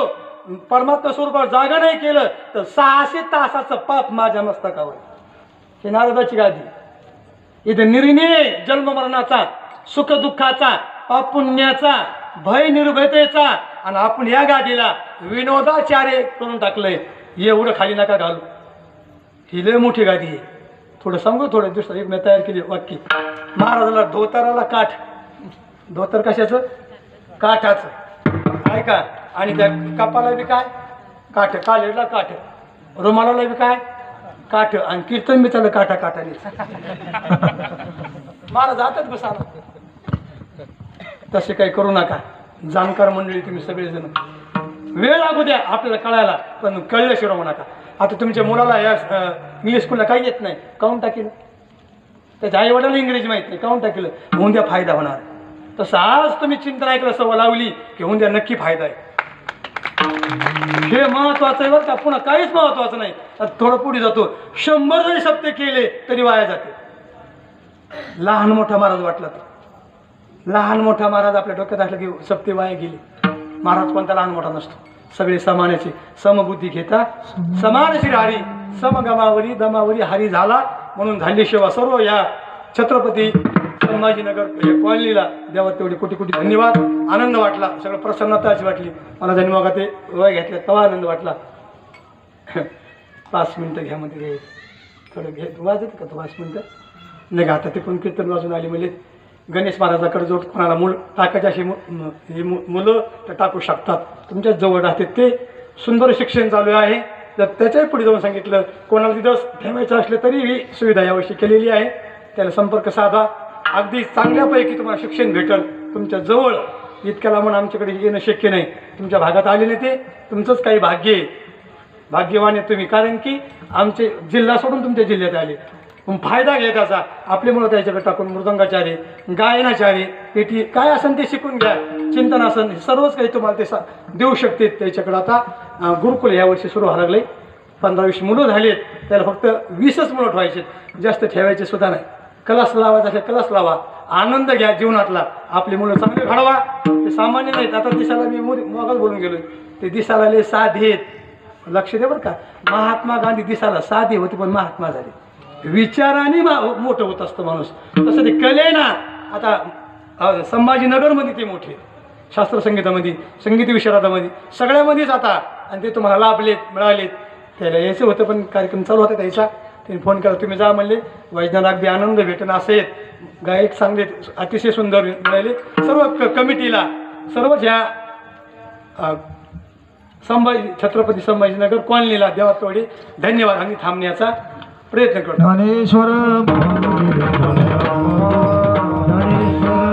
परमात्मा स्वरूपावर जागा नाही केलं, तर 600 तासाचं पाप माझ्या मस्तकावर. हे नारदाची गादी. इथे निर्णय जन्म मरणाचा, सुख दुःखाचा, पाप पुण्याचा, भय निर्भयतेचा, आणि आपण या गादीला विनोदाचार्य करून टाकलंय. एवढं खाली नका घालू, ही लय मोठी गादी आहे. थोडं सांगू, थोडं दुसरं एक मी तयार केली वाक्य. महाराजाला धोताराला काठ, धोतर कशाचं? काठाचं, आहे का. आणि त्या कपाला बी काय काठ, कालेला काठ, रुमालाला बी काय काठ, आणि कीर्तन बी चाललं काठा काठाने. महाराज आताच बसाला. तसे काही करू नका. जाणकार मंडळी तुम्ही सगळेजण, वेळ लागू द्या आपल्याला कळायला, पण कळल्याशिवाय म्हणू नका. आता तुमच्या मुलाला या इंग्लिश स्कूलला काही येत नाही, काऊन टाकेल? त्याच्या आई वडिलांना इंग्रजी माहीत नाही, काऊन टाकेल? होऊन द्या फायदा होणार. तसं आज तुम्ही चिंतन ऐकलं, सवय लावली की होऊन द्या नक्की फायदा आहे. हे महत्वाचं आहे बरं का, पुन्हा काहीच महत्वाचं नाही. थोडं पुढे जातो, 100 जरी सप्ते केले तरी वाया जाते. लहान मोठा महाराज वाटला तर, लहान मोठा महाराज आपल्या डोक्यात असलं की सप्ते वाया गेले. महाराज कोणता लहान मोठा नसतो, सगळे समानाचे, समबुद्धी घेता समान शिरारी, समगमावरी दमावरी हरी झाला. म्हणून झाली सेवा सर्व या छत्रपती संभाजीनगर कॉलनीला देवा तेवढे कोटी कोटी धन्यवाद. आनंद वाटला, सगळं प्रसन्नता अशी वाटली मला. जन्मगा ते वय घेतल्या तेव्हा आनंद वाटला. 5 मिनटं घ्या मध्ये घे, थोडं घे वाजत का तो 5 मिनटं नाही. आता ते कोण कीर्तन वाजून आली म्हणजे गणेश महाराजाकडे जो कोणाला मूल टाकायचे अशी मुलं तर टाकू शकतात. तुमच्या जवळ राहते ते सुंदर शिक्षण चालू आहे. तर त्याच्याही पुढे जाऊन सांगितलं, कोणाला तिथं ठेवायचं असलं तरी ही सुविधा यावर्षी केलेली आहे. त्याला संपर्क साधा, अगदी चांगल्यापैकी तुम्हाला शिक्षण भेटल तुमच्या जवळ. इतक्या लांबून आमच्याकडे येणं शक्य नाही. तुमच्या भागात आलेले ते तुमचंच काही भाग्य आहे, भाग्यवान आहे तुम्ही. कारण की आमचे जिल्हा सोडून तुमच्या जिल्ह्यात आले. मग फायदा घ्या त्याचा. आपले मुलं त्याच्याकडे टाकून मृदंगाचार्य, गायनाचार्य, पेटी काय असेल ते शिकून घ्या. चिंतन असन सर्वच काही तुम्हाला ते देऊ शकते. त्याच्याकडे आता गुरुकुल यावर्षी सुरू व्हायला लागले. 15-20 मुलं झालेत. त्याला फक्त 20च मुलं ठेवायचे, जास्त ठेवायचे सुद्धा नाही. क्लास लावायचा असेल क्लास लावा, आनंद घ्या जीवनातला. आपली मुलं चांगले घडवा. ते सामान्य नाहीत. आता दिसायला मी मगच बोलून गेलो, ते दिसायला लय साधे आहेत. लक्ष दे बरं का. महात्मा गांधी दिसायला साधे होते पण महात्मा झाले. विचाराने मोठं होत असतं माणूस. तसं ते कले ना. आता संभाजीनगरमध्ये ते मोठे, शास्त्र संगीतामध्ये, संगीत विशारदामध्ये, सगळ्यामध्येच आता. आणि ते तुम्हाला लाभलेत, मिळालेत. त्याला यायचं होतं पण कार्यक्रम चालू होता त्याचा. त्यांनी फोन केला, तुम्ही जा म्हणले. वैजनाथ अगदी आनंद भेटणं असेल. गायक चांगले अतिशय सुंदर मिळाले. सर्व कमिटीला, सर्वच ह्या छत्रपती संभाजीनगर कॉलनीला देवा तेवढे धन्यवाद. आम्ही थांबण्याचा प्रयत्न करतो. ज्ञानेश्वर ज्ञानेश्वर